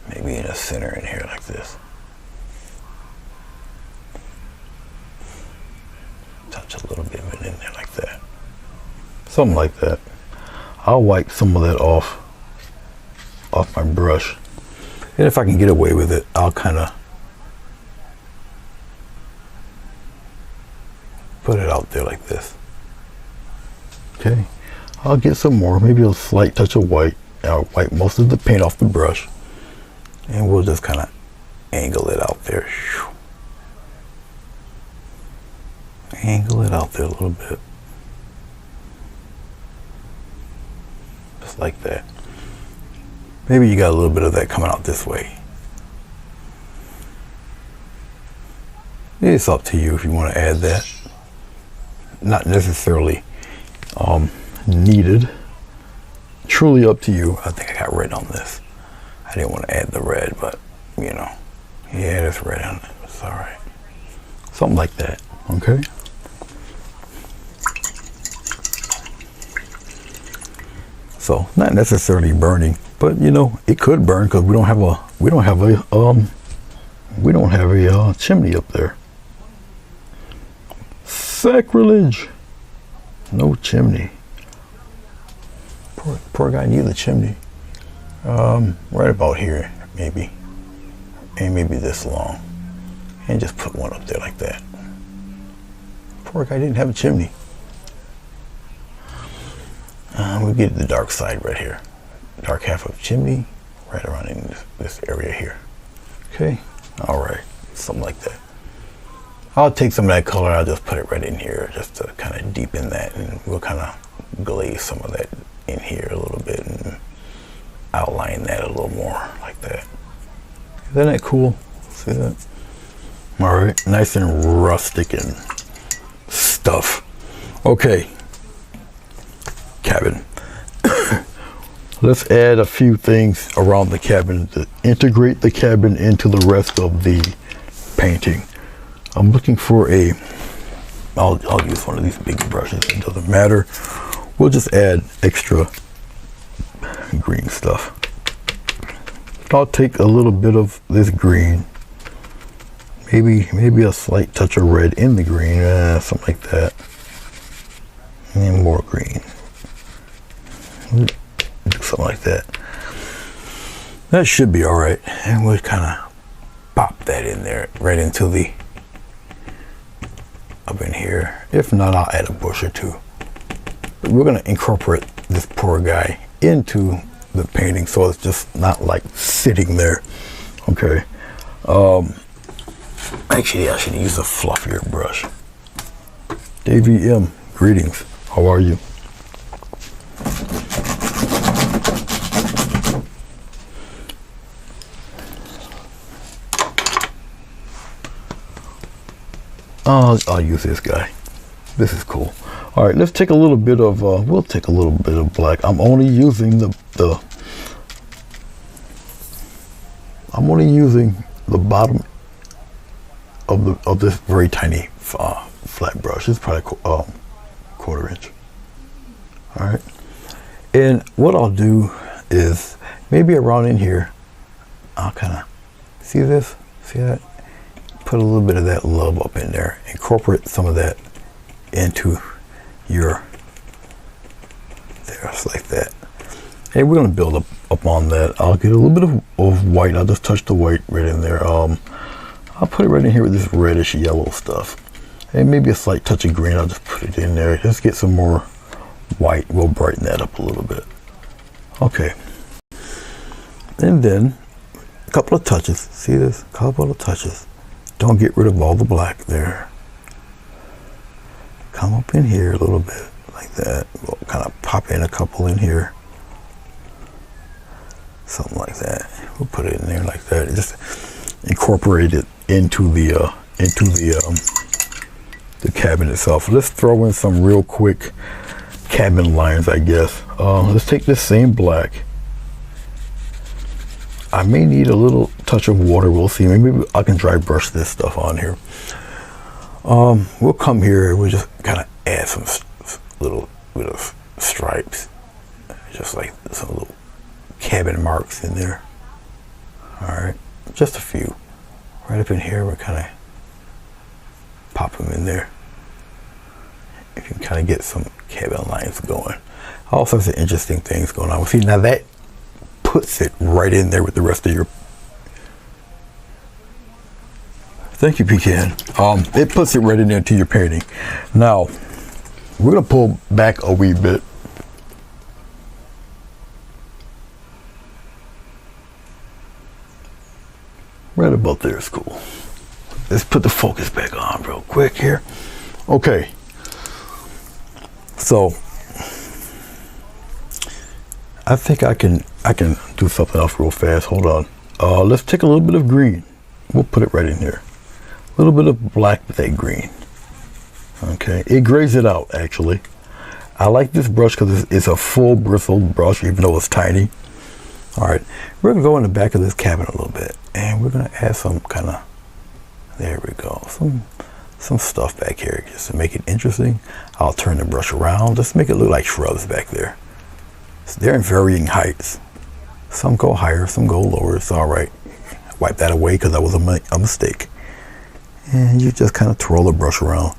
Maybe in the center in here like this. Touch a little bit of it in there like that. Something like that. I'll wipe some of that off my brush. And if I can get away with it, I'll kind of put it out there like this. Okay. I'll get some more, maybe a slight touch of white. I'll wipe most of the paint off the brush. And we'll just kind of angle it out there. Angle it out there a little bit. Just like that. Maybe you got a little bit of that coming out this way. It's up to you if you want to add that. Not necessarily needed. Truly up to you. I think I got red on this. I didn't want to add the red, but you know, yeah, there's red on it. It's all right. Something like that. Okay. So not necessarily burning, but you know, it could burn because we don't have a chimney up there. Sacrilege. No chimney. Poor guy needs a chimney. Right about here, maybe. And maybe this long. And just put one up there like that. Poor guy didn't have a chimney. We'll get the dark side right here. Dark half of chimney, right around in this area here. Okay, all right, something like that. I'll take some of that color, I'll just put it right in here just to kind of deepen that, and we'll kind of glaze some of that in here a little bit and outline that a little more like that. Isn't that cool? See that? All right, nice and rustic and stuff. Okay, cabin. Let's add a few things around the cabin to integrate the cabin into the rest of the painting. I'm looking for I'll use one of these big brushes, it doesn't matter. We'll just add extra green stuff. I'll take a little bit of this green, maybe a slight touch of red in the green, something like that, and more green. Do something like that. That should be all right, and we'll kind of pop that in there right into the up in here. If not, I'll add a bush or two. But we're going to incorporate this poor guy into the painting so it's just not like sitting there. Okay. Actually, I should use a fluffier brush. Davey M, greetings. How are you? I'll use this guy. This is cool. All right, let's take a little bit of we'll take a little bit of black. I'm only using the bottom of this very tiny flat brush. It's probably quarter inch. All right, and what I'll do is maybe around in here I'll kind of see that, put a little bit of that love up in there, incorporate some of that into your there, like that. And we're gonna build up on that. I'll get a little bit of white. I'll just touch the white right in there. I'll put it right in here with this reddish yellow stuff. And maybe a slight touch of green. I'll just put it in there. Just get some more white. We'll brighten that up a little bit. Okay. And then a couple of touches. See this? A couple of touches. Don't get rid of all the black there. Come up in here a little bit like that. We'll kind of pop in a couple in here. Something like that. We'll put it in there like that. Just incorporate it into the cabin itself. Let's throw in some real quick cabin lines, I guess. Let's take this same black. I may need a little touch of water. We'll see. Maybe I can dry brush this stuff on here. We'll come here. We'll just kind of add some little bit of stripes, just like some little cabin marks in there. All right, just a few. Right up in here, we're kind of pop them in there. If you can kind of get some cabin lines going. All sorts of interesting things going on. See, now that puts it right in there with the rest of your... Thank you, Pecan. It puts it right in there to your painting. Now, we're going to pull back a wee bit. Right about there is cool. Let's put the focus back on real quick here. Okay. So, I think I can do something else real fast. Hold on. Let's take a little bit of green. We'll put it right in here. A little bit of black with that green. Okay, it grays it out actually. I like this brush because it's a full bristled brush, even though it's tiny. All right, we're gonna go in the back of this cabin a little bit, and we're gonna add some kind of, there we go, some stuff back here just to make it interesting. I'll turn the brush around, just make it look like shrubs back there. So they're in varying heights. Some go higher, some go lower. It's all right. Wipe that away because that was a mistake. And you just kind of twirl the brush around.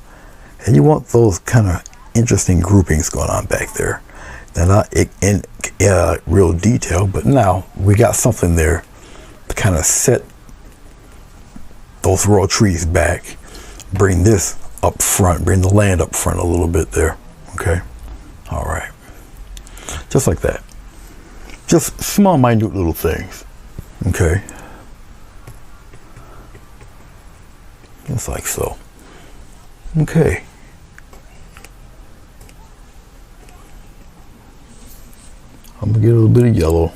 And you want those kind of interesting groupings going on back there. They're not in real detail, but now we got something there to kind of set those royal trees back. Bring this up front, bring the land up front a little bit there. Okay. All right. Just like that. Just small, minute little things. Okay. Just like so. Okay. I'm gonna get a little bit of yellow.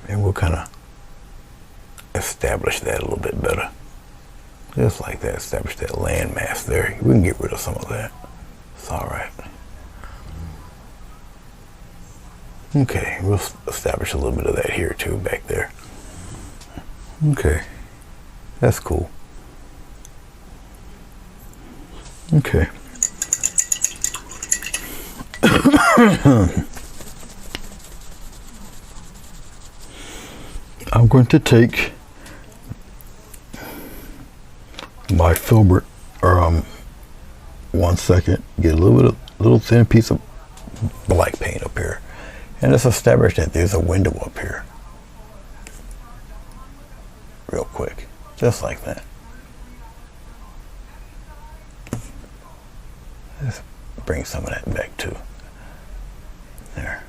And we'll kind of establish that a little bit better. Just like that, establish that land mass there. We can get rid of some of that. It's all right. Okay, we'll establish a little bit of that here too, back there. Okay, that's cool. Okay. I'm going to take my filbert, 1 second, get a little thin piece of black paint up here, and let's establish that there's a window up here, real quick, just like that. Let's bring some of that back too. There.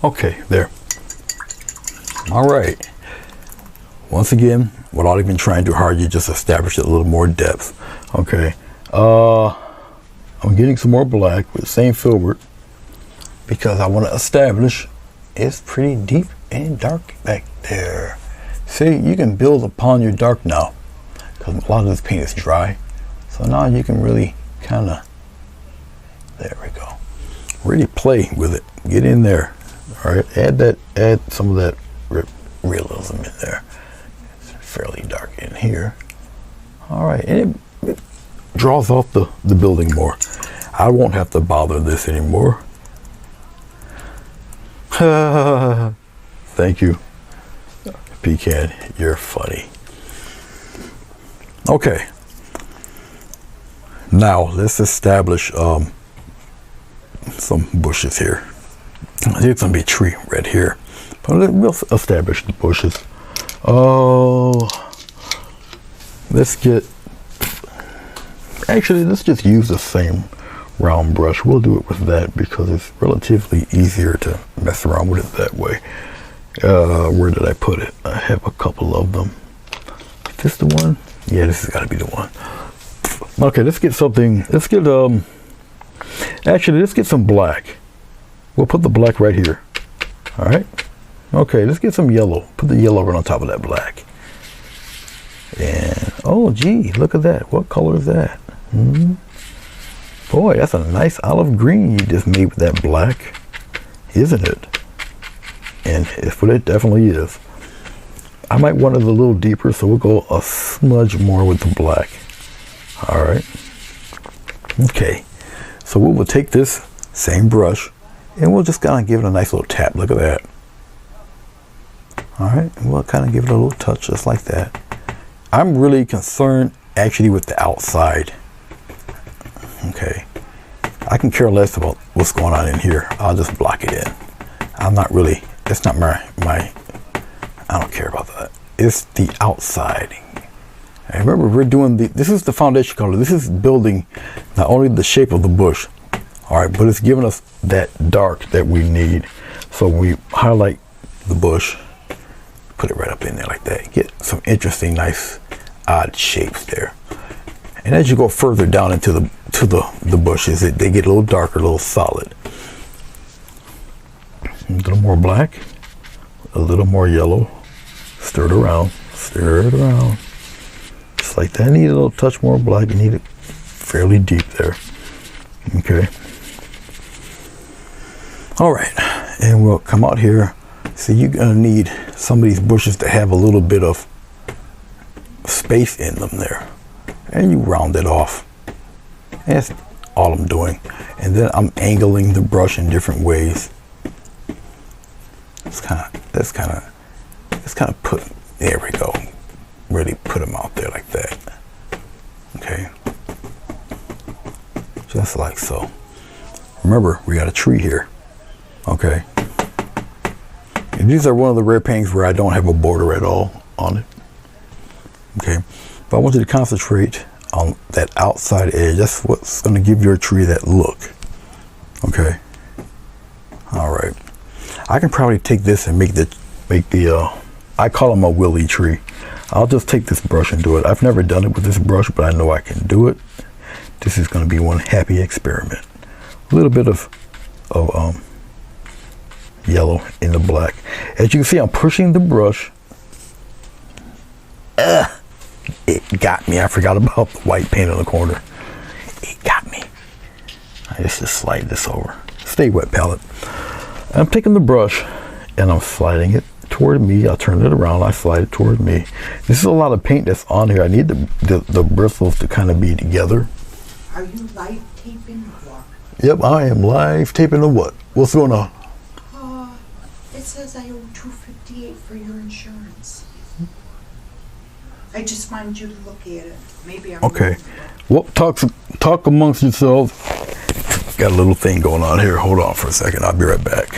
Okay, there. All right. Once again, without even trying too hard, you just establish it a little more depth. Okay. I'm getting some more black with the same filbert because I want to establish it's pretty deep and dark back there. See, you can build upon your dark now because a lot of this paint is dry. So now you can really kind of, there we go. Really play with it. Get in there. All right, add some of that realism in there. It's fairly dark in here. All right, and draws off the building more. I won't have to bother this anymore. Thank you, Pecan. You're funny. Okay. Now let's establish some bushes here. There's gonna be a tree right here, but we'll establish the bushes. Oh, let's just use the same round brush. We'll do it with that because it's relatively easier to mess around with it that way. Where did I put it? I have a couple of them. Is this the one? Yeah, this has got to be the one. Okay, let's get something. Let's get let's get some black. We'll put the black right here. All right. Okay, let's get some yellow. Put the yellow right on top of that black. And oh, gee, look at that. What color is that? Boy, that's a nice olive green you just made with that black, isn't it? And it's what it definitely is. I might want it a little deeper, so we'll go a smudge more with the black. All right. Okay. So we will take this same brush and we'll just kind of give it a nice little tap. Look at that. All right. And we'll kind of give it a little touch just like that. I'm really concerned actually with the outside. Okay. I can care less about what's going on in here. I'll just block it in. I'm not really, it's not my I don't care about that. It's the outside. And remember, we're doing this is the foundation color. This is building not only the shape of the bush, all right, but it's giving us that dark that we need. So we highlight the bush, put it right up in there like that. Get some interesting, nice, odd shapes there. And as you go further down into the bushes, they get a little darker, a little solid. A little more black, a little more yellow. Stir it around, just like that. I need a little touch more black. You need it fairly deep there. Okay. All right, and we'll come out here. So you're gonna need some of these bushes to have a little bit of space in them there, and you round it off. And that's all I'm doing. And then I'm angling the brush in different ways. Let's kind of put, there we go. Really put them out there like that. Okay. Just like so. Remember, we got a tree here. Okay. And these are one of the rare paintings where I don't have a border at all on it. Okay. But I want you to concentrate on that outside edge. That's what's going to give your tree that look. Okay. All right. I can probably take this and make the I call them a willy tree. I'll just take this brush and do it. I've never done it with this brush, but I know I can do it. This is going to be one happy experiment. A little bit of yellow in the black. As you can see, I'm pushing the brush. It got me. I forgot about the white paint in the corner. It got me. I just slide this over. Stay wet, palette. I'm taking the brush and I'm sliding it toward me. I'll turn it around. I slide it toward me. This is a lot of paint that's on here. I need the bristles to kind of be together. Are you live taping what? Yep, I am live taping the what? What's going on? It says I owe $258 for your insurance. I just wanted you to look at it. Maybe I'm okay. Well, talk amongst yourselves. Got a little thing going on here. Hold on for a second. I'll be right back.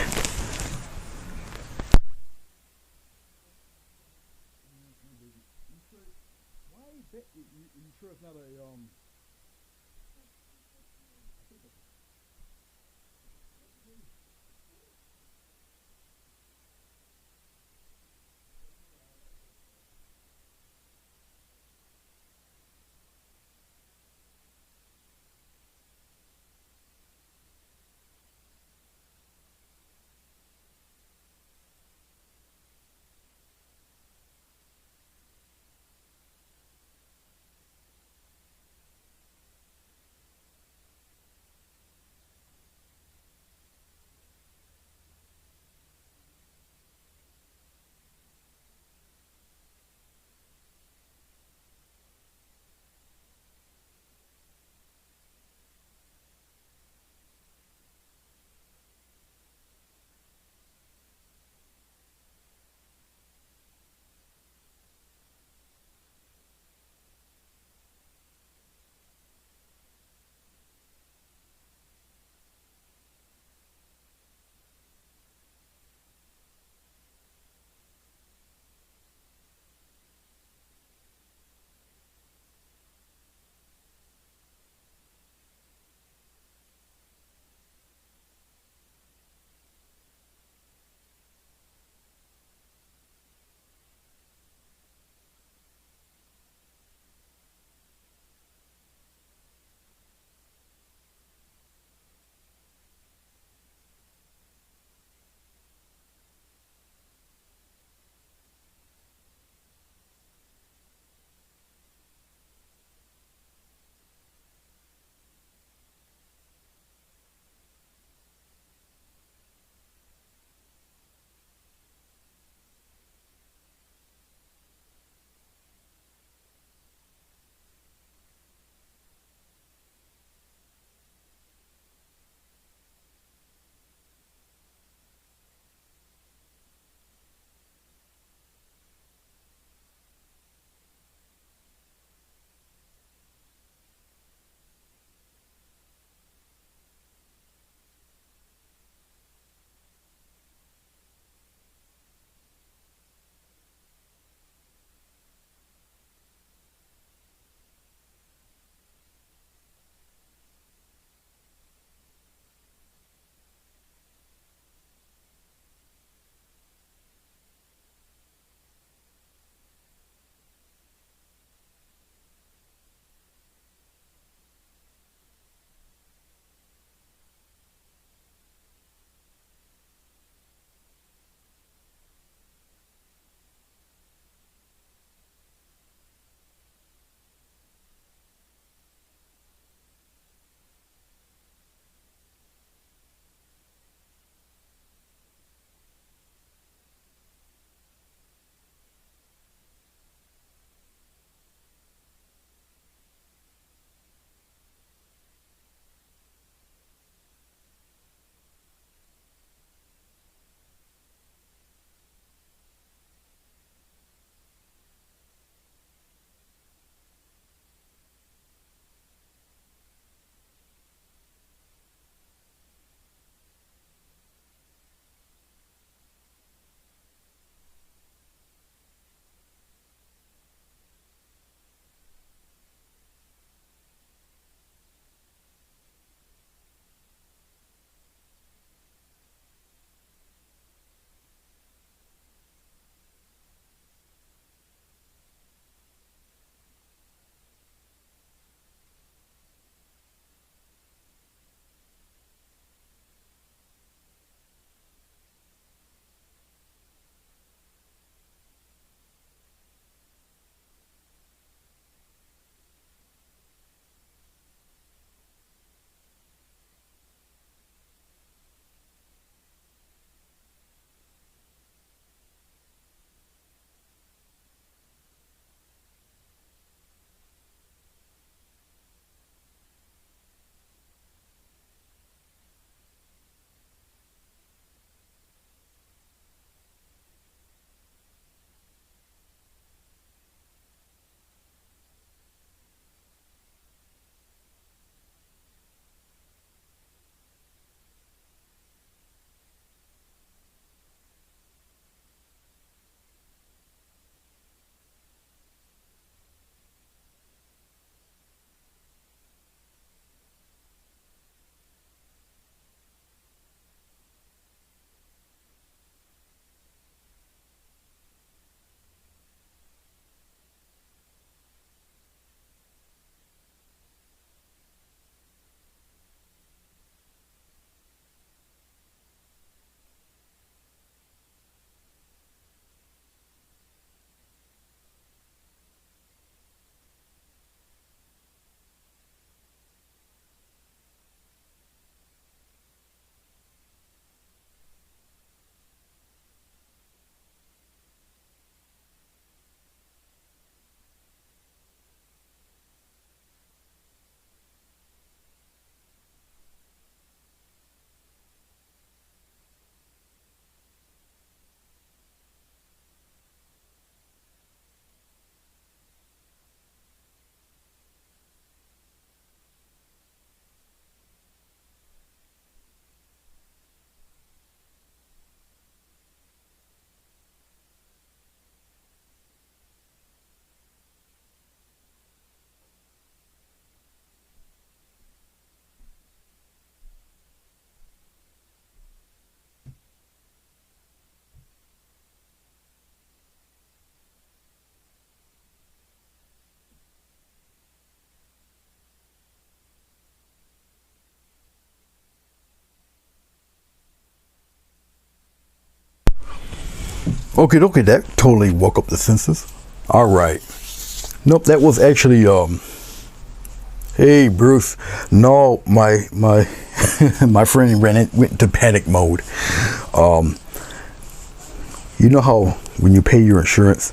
Okay, that totally woke up the senses. All right. Nope, that was actually hey Bruce. No, my my friend went into panic mode. You know how when you pay your insurance,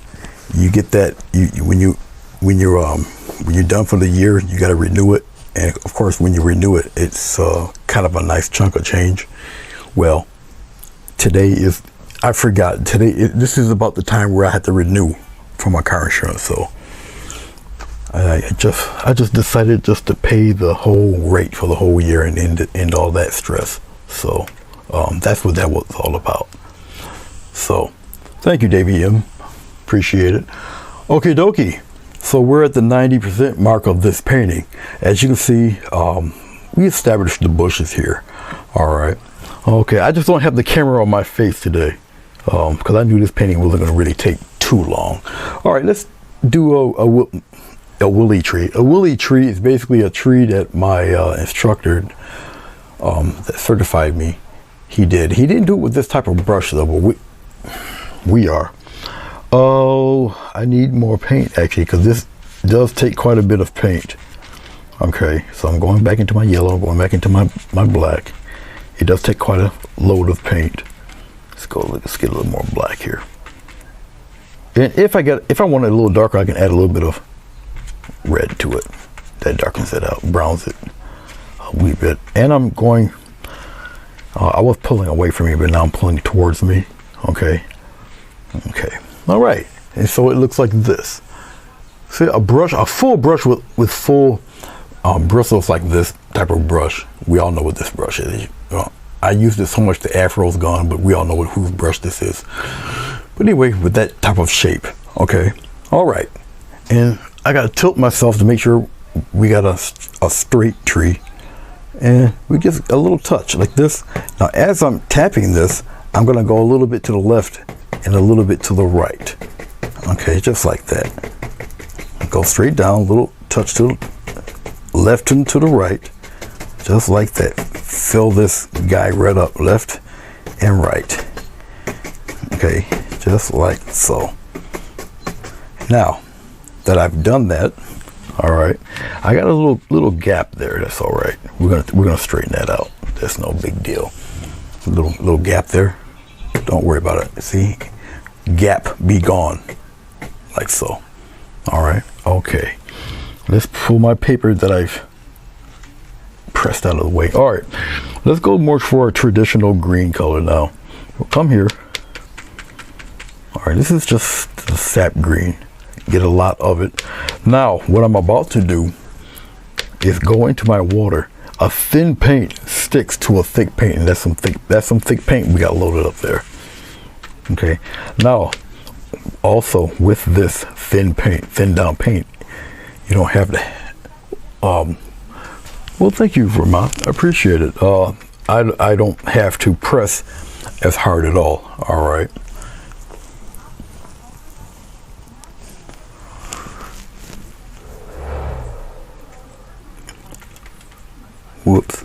you get that when you're done for the year, you got to renew it, and of course when you renew it, it's kind of a nice chunk of change. Well, I forgot this is about the time where I had to renew for my car insurance, so I just decided just to pay the whole rate for the whole year and end all that stress. So that's what that was all about. So thank you, Davey M. Appreciate it. Okay, dokie. So we're at the 90% mark of this painting. As you can see, we established the bushes here. All right. Okay, I just don't have the camera on my face today because I knew this painting wasn't going to really take too long. All right, let's do a willy tree. A willy tree is basically a tree that my instructor that certified me, he didn't do it with this type of brush though, but we are. Oh, I need more paint actually, because this does take quite a bit of paint. Okay, so I'm going back into my yellow, going back into my black. It does take quite a load of paint. Let's get a little more black here. And if I want it a little darker, I can add a little bit of red to it. That darkens it out, browns it a wee bit. And I'm going, I was pulling away from me, but now I'm pulling towards me. Okay. All right. And so it looks like this. See, a full brush with full bristles like this type of brush. We all know what this brush is. I used it so much the afro's gone, but we all know whose brush this is. But anyway, with that type of shape. Okay. All right. And I got to tilt myself to make sure we got a straight tree. And we just a little touch like this. Now, as I'm tapping this, I'm going to go a little bit to the left and a little bit to the right. Okay, just like that. Go straight down, a little touch to the left and to the right. Just like that. Fill this guy right up, left and right. Okay, just like so. Now that I've done that, all right, I got a little gap there. That's all right. We're gonna straighten that out. That's no big deal. Little gap there. Don't worry about it. See, gap be gone, like so. All right. Okay. Let's pull my paper that I've pressed out of the way. All right. Let's go more for a traditional green color now. We'll come here. All right. This is just the sap green. Get a lot of it. Now, what I'm about to do is go into my water. A thin paint sticks to a thick paint, and that's some thick paint we got loaded up there. Okay. Now, also with this thin down paint, you don't have to. Well, thank you, Vermont. I appreciate it. I don't have to press as hard at all. All right. Whoops.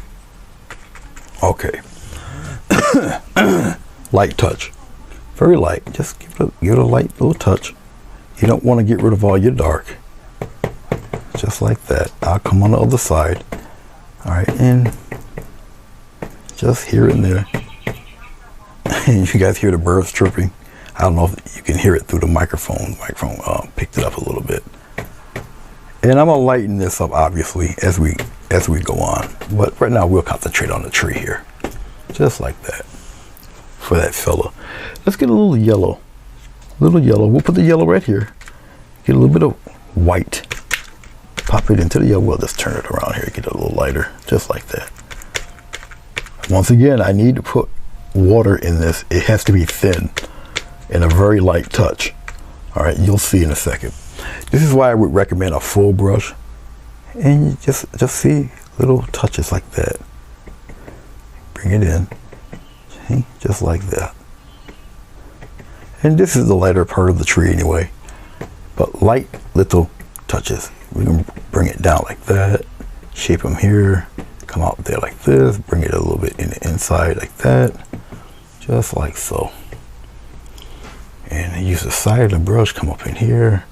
Okay. Light touch. Very light. Just give it a light little touch. You don't want to get rid of all your dark. Just like that. I'll come on the other side. All right, and just here and there. And you guys hear the birds chirping. I don't know if you can hear it through the microphone. The microphone picked it up a little bit. And I'm gonna lighten this up, obviously, as we go on. But right now, we'll concentrate on the tree here, just like that. For that fella, let's get a little yellow. We'll put the yellow right here. Get a little bit of white. Pop it into the yellow. We'll just turn it around here. Get it a little lighter, just like that. Once again, I need to put water in this. It has to be thin and a very light touch. All right, you'll see in a second. This is why I would recommend a full brush, and you just see little touches like that. Bring it in, see, just like that. And this is the lighter part of the tree anyway, but light little touches. We can bring it down like that, shape them here, come out there like this, bring it a little bit in the inside like that, just like so. And use the side of the brush, come up in here.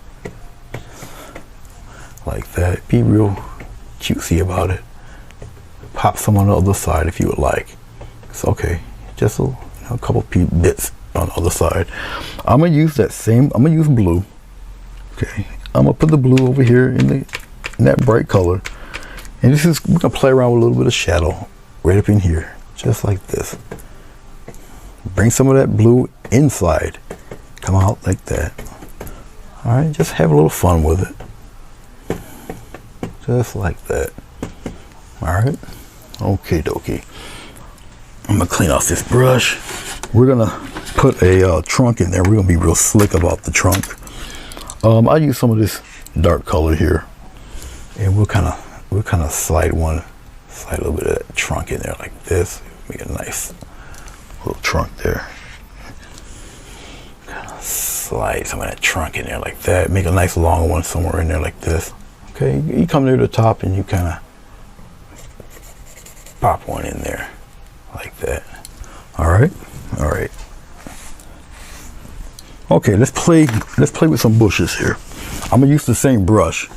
Like that. Be real cutesy about it. Pop some on the other side if you would like. It's okay. Just a couple bits on the other side. I'm gonna use that same. I'm gonna use blue. Okay. I'm gonna put the blue over here in that bright color, and we're gonna play around with a little bit of shadow right up in here, just like this. Bring some of that blue inside. Come out like that. All right. Just have a little fun with it. Just like that. All right. Okay, dokie. I'm gonna clean off this brush. We're gonna put a trunk in there. We're gonna be real slick about the trunk. I use some of this dark color here, and we'll kind of slide a little bit of that trunk in there like this. Make a nice little trunk there. Kind of slide some of that trunk in there like that. Make a nice long one somewhere in there like this. Okay, you come near the top and you kind of pop one in there like that. All right. Okay, let's play with some bushes here. I'm gonna use the same brush.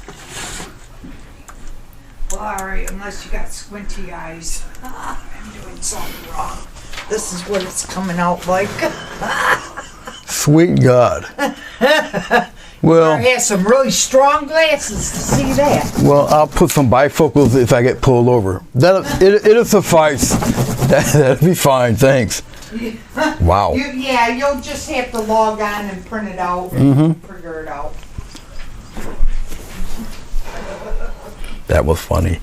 Well, all right, unless you got squinty eyes. I'm doing something wrong. This is what it's coming out like. Sweet God. Well, I have some really strong glasses to see that. Well, I'll put some bifocals if I get pulled over. It'll suffice. That'll be fine. Thanks. Wow. You'll just have to log on and print it out and figure it out. That was funny.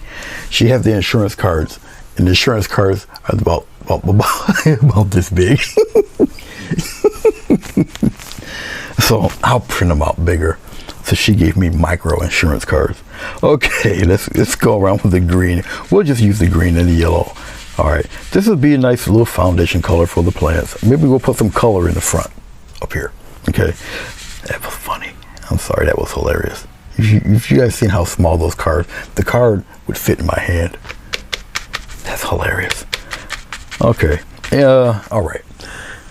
She has the insurance cards, and the insurance cards are about this big. So I'll print them out bigger. So she gave me micro insurance cards. Okay, let's go around with the green. We'll just use the green and the yellow. All right, this would be a nice little foundation color for the plants. Maybe we'll put some color in the front up here. Okay, that was funny. I'm sorry, that was hilarious. If you guys seen how small those cards, the card would fit in my hand. That's hilarious. Okay, all right.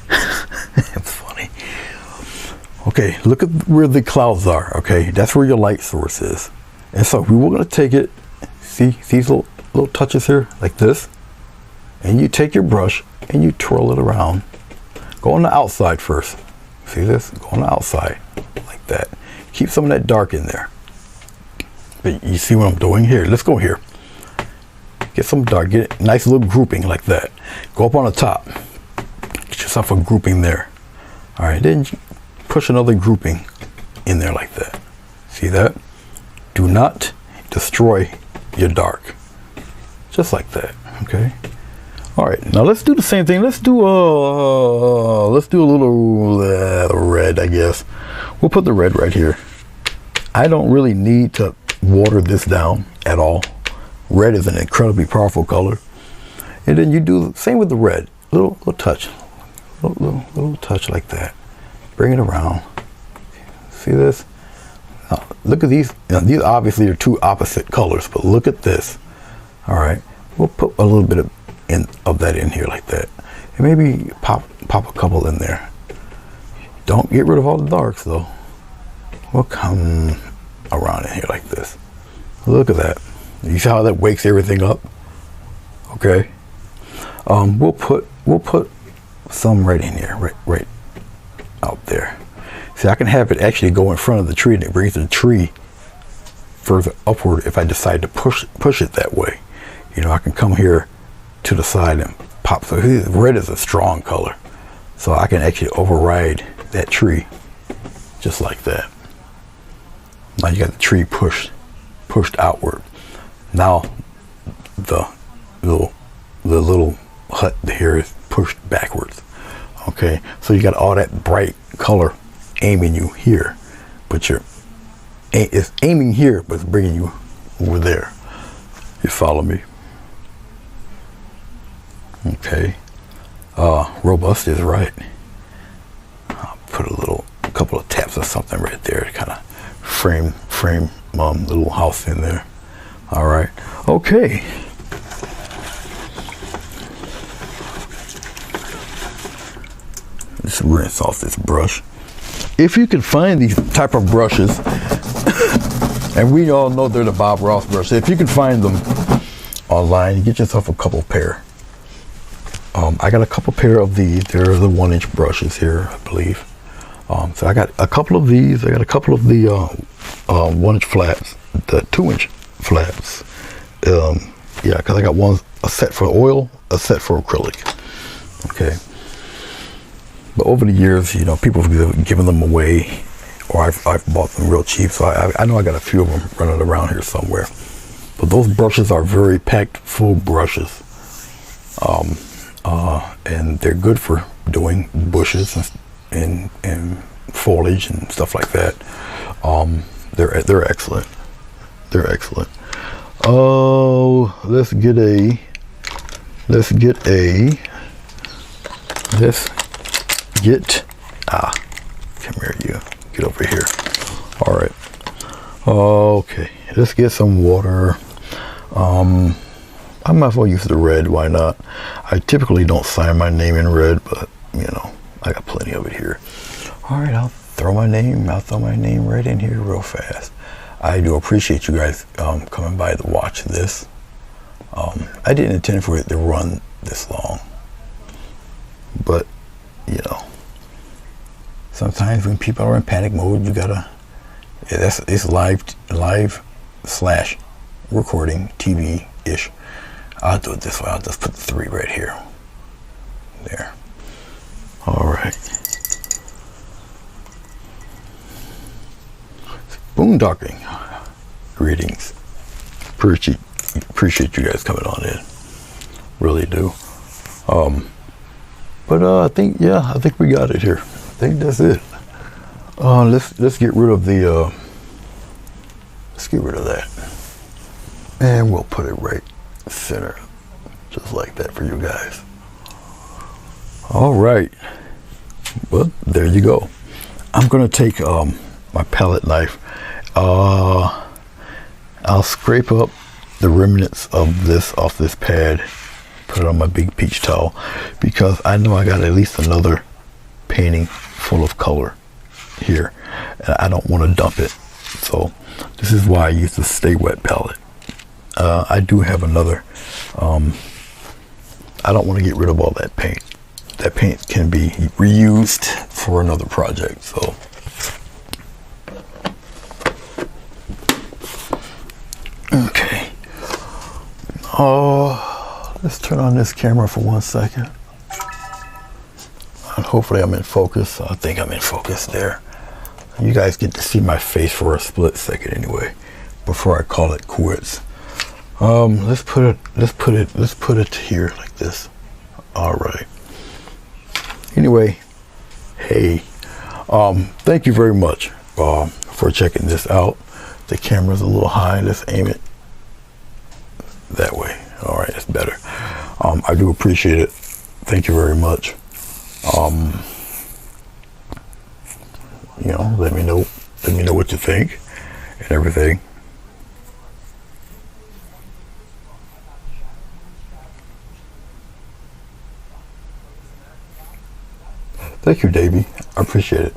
That's funny. Okay, look at where the clouds are. Okay, that's where your light source is. And so we were gonna take it. See these little touches here, like this. And you take your brush and you twirl it around. Go on the outside first. See this? Go on the outside, like that. Keep some of that dark in there. But you see what I'm doing here? Let's go here. Get some dark, get a nice little grouping like that. Go up on the top. Get yourself a grouping there. All right, then push another grouping in there like that. See that? Do not destroy your dark. Just like that, okay? All right, now let's do the same thing. Let's do a little red, I guess. We'll put the red right here. I don't really need to water this down at all. Red is an incredibly powerful color. And then you do the same with the red. Little touch, little touch like that. Bring it around. See this? Now, look at these. Now, these obviously are two opposite colors, but look at this. All right, we'll put a little bit of that in here like that, and maybe pop a couple in there. Don't get rid of all the darks though. We'll come around in here like this. Look at that. You see how that wakes everything up? Okay. We'll put some right in here, right out there. See, I can have it actually go in front of the tree, and it brings the tree further upward if I decide to push it that way. You know, I can come here to the side and pop. So red is a strong color, so I can actually override that tree just like that. Now you got the tree pushed outward. Now the little hut here is pushed backwards. Okay, so you got all that bright color aiming you here, but it's aiming here, but it's bringing you over there. You follow me? Okay. Robust is right. I'll put a couple of taps of something right there to kind of frame the little house in there. All right. Okay. Let's rinse off this brush. if you can find these type of brushes, and we all know they're the Bob Ross brushes, if you can find them online, you get yourself a couple pair. I got a couple pair of these. They're the 1-inch brushes here, I believe. So I got a couple of these. I got a couple of the 1-inch flats, the 2-inch flats. Yeah, because I got a set for oil, a set for acrylic. Okay. But over the years, you know, people have given them away, or I've bought them real cheap. So I know I got a few of them running around here somewhere. But those brushes are very packed full brushes. And they're good for doing bushes and foliage and stuff like that. They're excellent. They're excellent. Oh, let's get come here, you get over here. All right. Okay, let's get some water. I might as well use the red, why not? I typically don't sign my name in red, but you know, I got plenty of it here. All right, I'll throw my name right in here real fast. I do appreciate you guys coming by to watch this. I didn't intend for it to run this long, but you know, sometimes when people are in panic mode, you gotta, it's live / recording TV-ish. I'll do it this way. I'll just put the 3 right here. There. All right. Boondocking. Greetings. Appreciate you guys coming on in. Really do. But I think we got it here. I think that's it. Let's get rid of the let's get rid of that. And we'll put it right center, just like that for you guys. All right. Well, there you go. I'm gonna take my palette knife. I'll scrape up the remnants of this off this pad, put it on my big peach towel, because I know I got at least another painting full of color here, and I don't want to dump it. So this is why I use the Stay Wet palette. I do have another. I don't want to get rid of all that paint. That paint can be reused for another project. So okay. Let's turn on this camera for 1 second. And hopefully I'm in focus. I think I'm in focus there. You guys get to see my face for a split second anyway, before I call it quits. Let's put it here like this. All right. Anyway, hey, thank you very much for checking this out. The camera's a little high. Let's aim it that way. All right, that's better. I do appreciate it. Thank you very much. You know, let me know what you think and everything. Thank you, Davey. I appreciate it.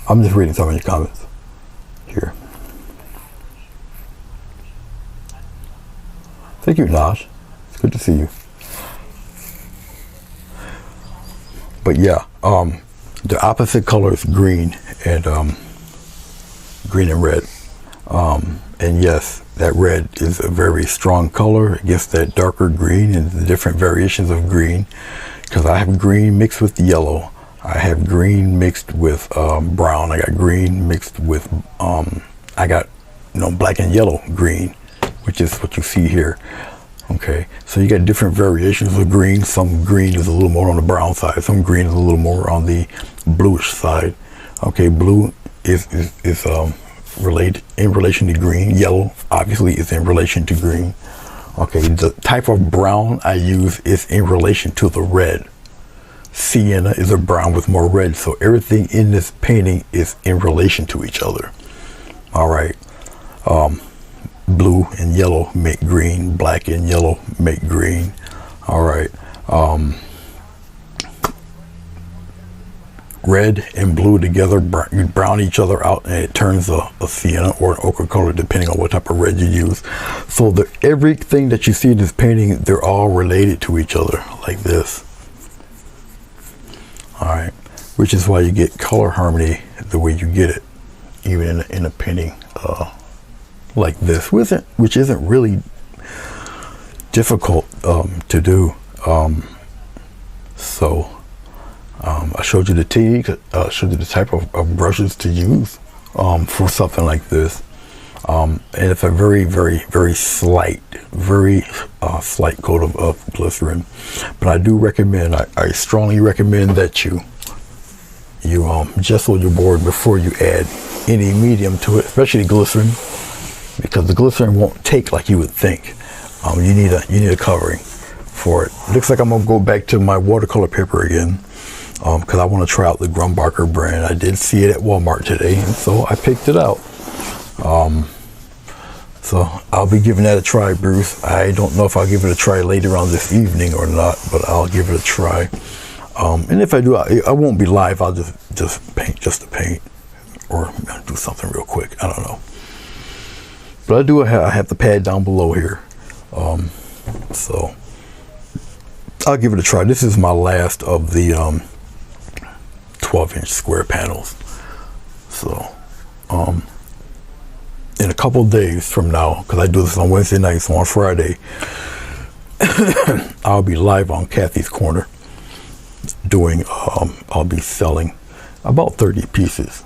I'm just reading some of your comments here. Thank you, Naj. It's good to see you. But yeah, the opposite color is green and red. And yes, that red is a very strong color. It gets that darker green and the different variations of green, because I have green mixed with yellow. I have green mixed with brown. I got green mixed with I got black and yellow green, which is what you see here. Okay, so you got different variations of green. Some green is a little more on the brown side. Some green is a little more on the bluish side. Okay, blue is related in relation to green. Yellow obviously is in relation to green. Okay, the type of brown I use is in relation to the red. Sienna is a brown with more red, so everything in this painting is in relation to each other. All right. blue and yellow make green, black and yellow make green. All right. Red and blue together, you brown each other out, and it turns a sienna or an ochre color, depending on what type of red you use. So everything that you see in this painting, they're all related to each other, like this. All right, which is why you get color harmony the way you get it, even in a painting like this, which isn't really difficult to do. I showed you the technique, showed you the type of brushes to use for something like this. And it's a very, very, very slight coat of glycerin. But I do recommend, I strongly recommend that you gesso your board before you add any medium to it, especially glycerin, because the glycerin won't take like you would think. You need a covering for it. Looks like I'm gonna go back to my watercolor paper again, because I want to try out the Grumbacher brand. I did see it at Walmart today, and so I picked it out. So I'll be giving that a try, Bruce. I don't know if I'll give it a try later on this evening or not, but I'll give it a try. And if I do, I won't be live. I'll just paint just to paint, or do something real quick. I don't know. But I have the pad down below here. So I'll give it a try. This is my last of the 12-inch square panels. So in a couple of days from now, because I do this on Wednesday nights, so on Friday I'll be live on Kathy's Corner doing I'll be selling about 30 pieces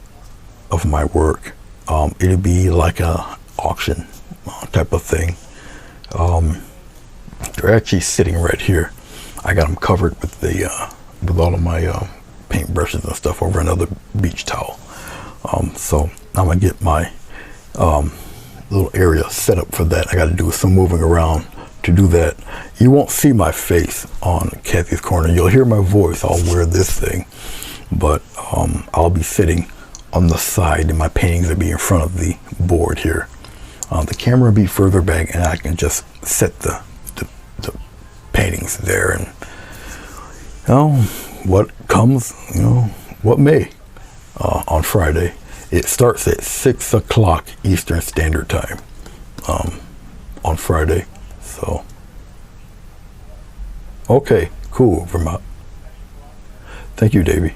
of my work. It'll be like a auction type of thing. They're actually sitting right here. I got them covered with with all of my paint brushes and stuff over another beach towel. So I'm gonna get my little area set up for that. I got to do some moving around to do that. You won't see my face on Kathy's Corner. You'll hear my voice. I'll wear this thing, but I'll be sitting on the side, and my paintings will be in front of the board here. The camera will be further back, and I can just set the paintings there, and what comes, what may. On Friday, it starts at 6 o'clock Eastern Standard Time on Friday. So okay, cool, Vermont. Thank you, Davey.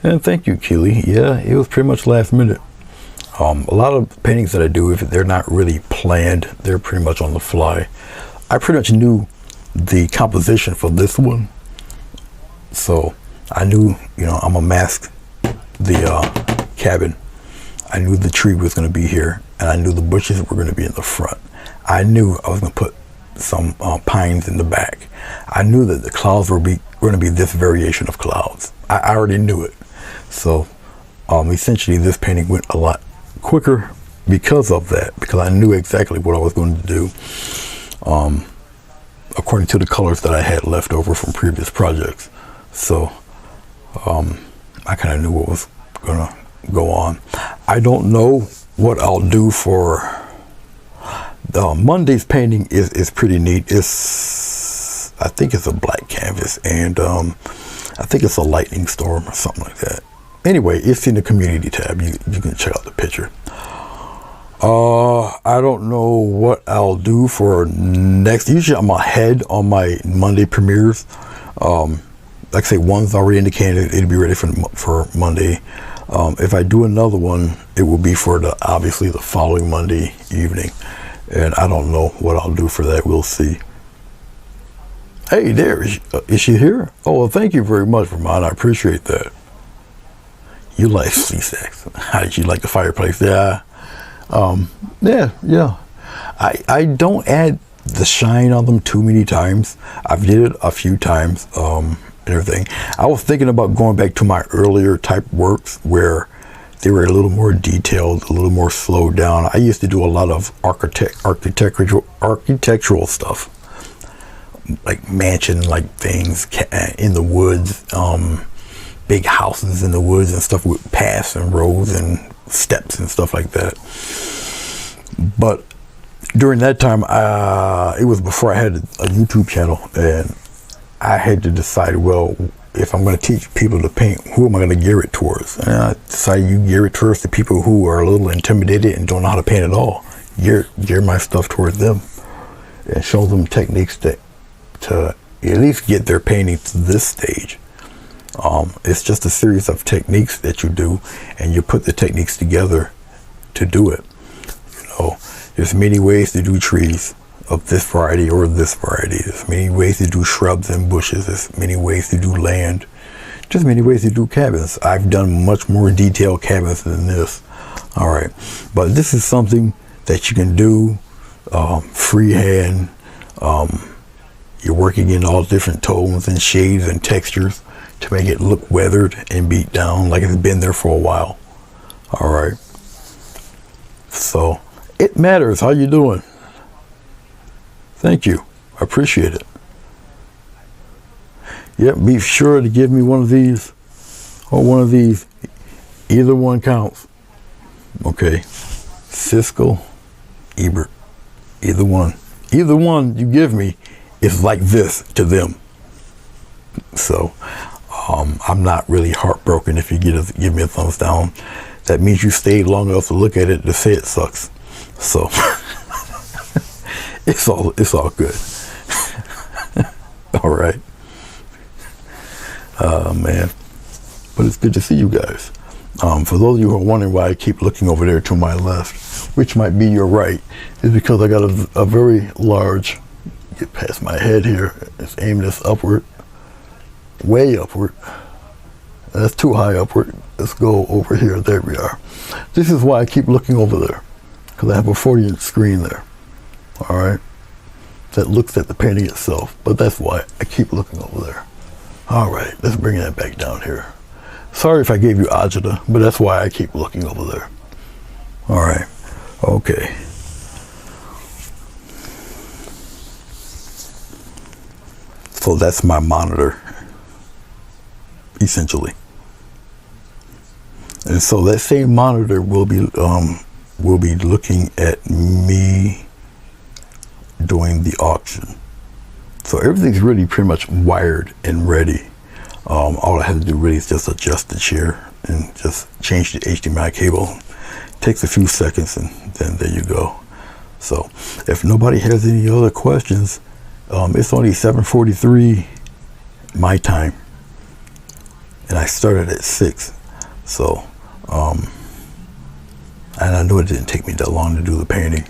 And thank you, Keely. Yeah, it was pretty much last minute. A lot of paintings that I do, if they're not really planned, they're pretty much on the fly. I pretty much knew the composition for this one, so I knew, I'm gonna mask the cabin. I knew the tree was gonna be here, and I knew the bushes were gonna be in the front. I knew I was gonna put some pines in the back. I knew that the clouds were gonna be this variation of clouds. I already knew it. So essentially this painting went a lot quicker because of that, because I knew exactly what I was going to do according to the colors that I had left over from previous projects. So I kind of knew what was gonna go on. I don't know what I'll do for Monday's painting. Is pretty neat. I think it's a black canvas, and I think it's a lightning storm or something like that. Anyway, it's in the community tab. You can check out the picture. I don't know what I'll do for next. Usually I'm ahead on my Monday premieres. Like I say, one's already indicated it'll be ready for Monday. If I do another one, it will be for obviously the following Monday evening. And I don't know what I'll do for that. We'll see. Hey, there is she here? Oh, well, thank you very much, Vermont. I appreciate that. You like Sleestacks. How did you like the fireplace? Yeah. Yeah. I don't add the shine on them too many times. I've did it a few times, and everything. I was thinking about going back to my earlier type works where they were a little more detailed, a little more slowed down. I used to do a lot of architectural stuff, like mansion-like things in the woods, big houses in the woods and stuff with paths and roads and steps and stuff like that. But during that time, it was before I had a YouTube channel, and I had to decide, well, if I'm going to teach people to paint, who am I going to gear it towards? And I decided you gear it towards the people who are a little intimidated and don't know how to paint at all. Gear my stuff towards them and show them techniques to at least get their painting to this stage. It's just a series of techniques that you do, and you put the techniques together to do it. You know, there's many ways to do trees of this variety or this variety. There's many ways to do shrubs and bushes. There's many ways to do land. Just many ways to do cabins. I've done much more detailed cabins than this. All right, but this is something that you can do freehand. You're working in all different tones and shades and textures to make it look weathered and beat down like it's been there for a while. All right, so it matters how you doing. Thank you. I appreciate it. Yep, be sure to give me one of these or one of these. Either one counts. Okay. Siskel, Ebert. Either one. Either one you give me is like this to them. So I'm not really heartbroken if you give me a thumbs down. That means you stayed long enough to look at it to say it sucks. So it's all good. All right. Man, but it's good to see you guys. For those of you who are wondering why I keep looking over there to my left, which might be your right, is because I got a very large, get past my head here, let's aim this upward, way upward. That's too high upward. Let's go over here. There we are. This is why I keep looking over there, because I have a 40-inch screen there. All right, that looks at the painting itself, but that's why I keep looking over there. All right, let's bring that back down here. Sorry if I gave you agita, but that's why I keep looking over there. All right, okay. So that's my monitor, essentially. And so that same monitor will be looking at me doing the auction. So everything's really pretty much wired and ready. All I have to do really is just adjust the chair and just change the HDMI cable. Takes a few seconds, and then there you go. So if nobody has any other questions, it's only 7:43 my time, and I started at 6. So and I knew it didn't take me that long to do the painting.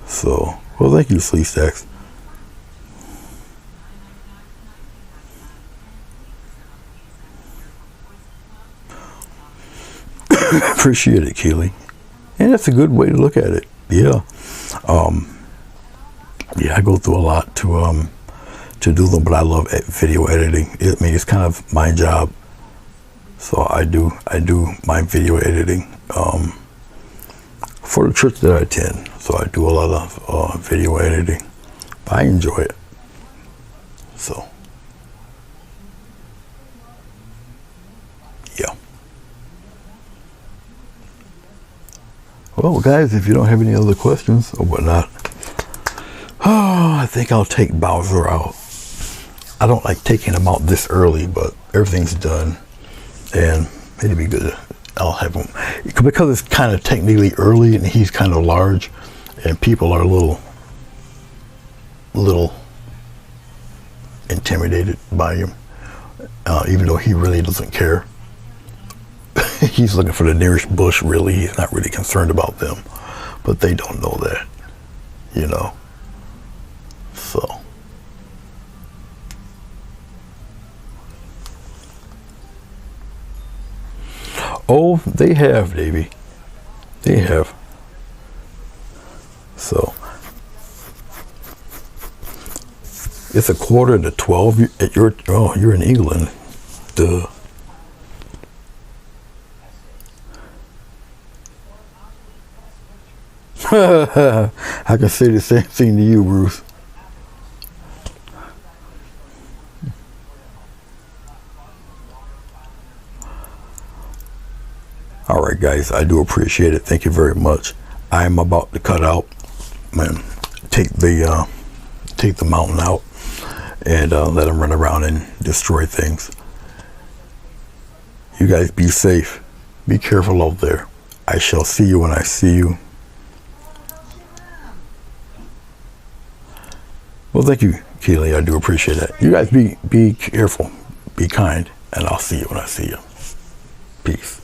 So, well, thank you, Sleestacks. Appreciate it, Keely. And that's a good way to look at it. Yeah. Yeah, I go through a lot to do them, but I love video editing. I mean, it's kind of my job. So I do my video editing for the church that I attend. So I do a lot of video editing. I enjoy it. So yeah. Well, guys, if you don't have any other questions or whatnot, I think I'll take Bowser out. I don't like taking him out this early, but everything's done, and it'd be good. I'll have him because it's kind of technically early, and he's kind of large, and people are a little intimidated by him, even though he really doesn't care. He's looking for the nearest bush, really. He's not really concerned about them, but they don't know that, you know. So oh, they have, Davey. They have. So it's 11:45 at your, oh, you're in England. Duh. I can say the same thing to you, Bruce. guys, I do appreciate it. Thank you very much. I am about to cut out and take the mountain out and let him run around and destroy things. You guys be safe. Be careful out there. I shall see you when I see you. Well, thank you, Keely. I do appreciate that. You guys be careful. Be kind. And I'll see you when I see you. Peace.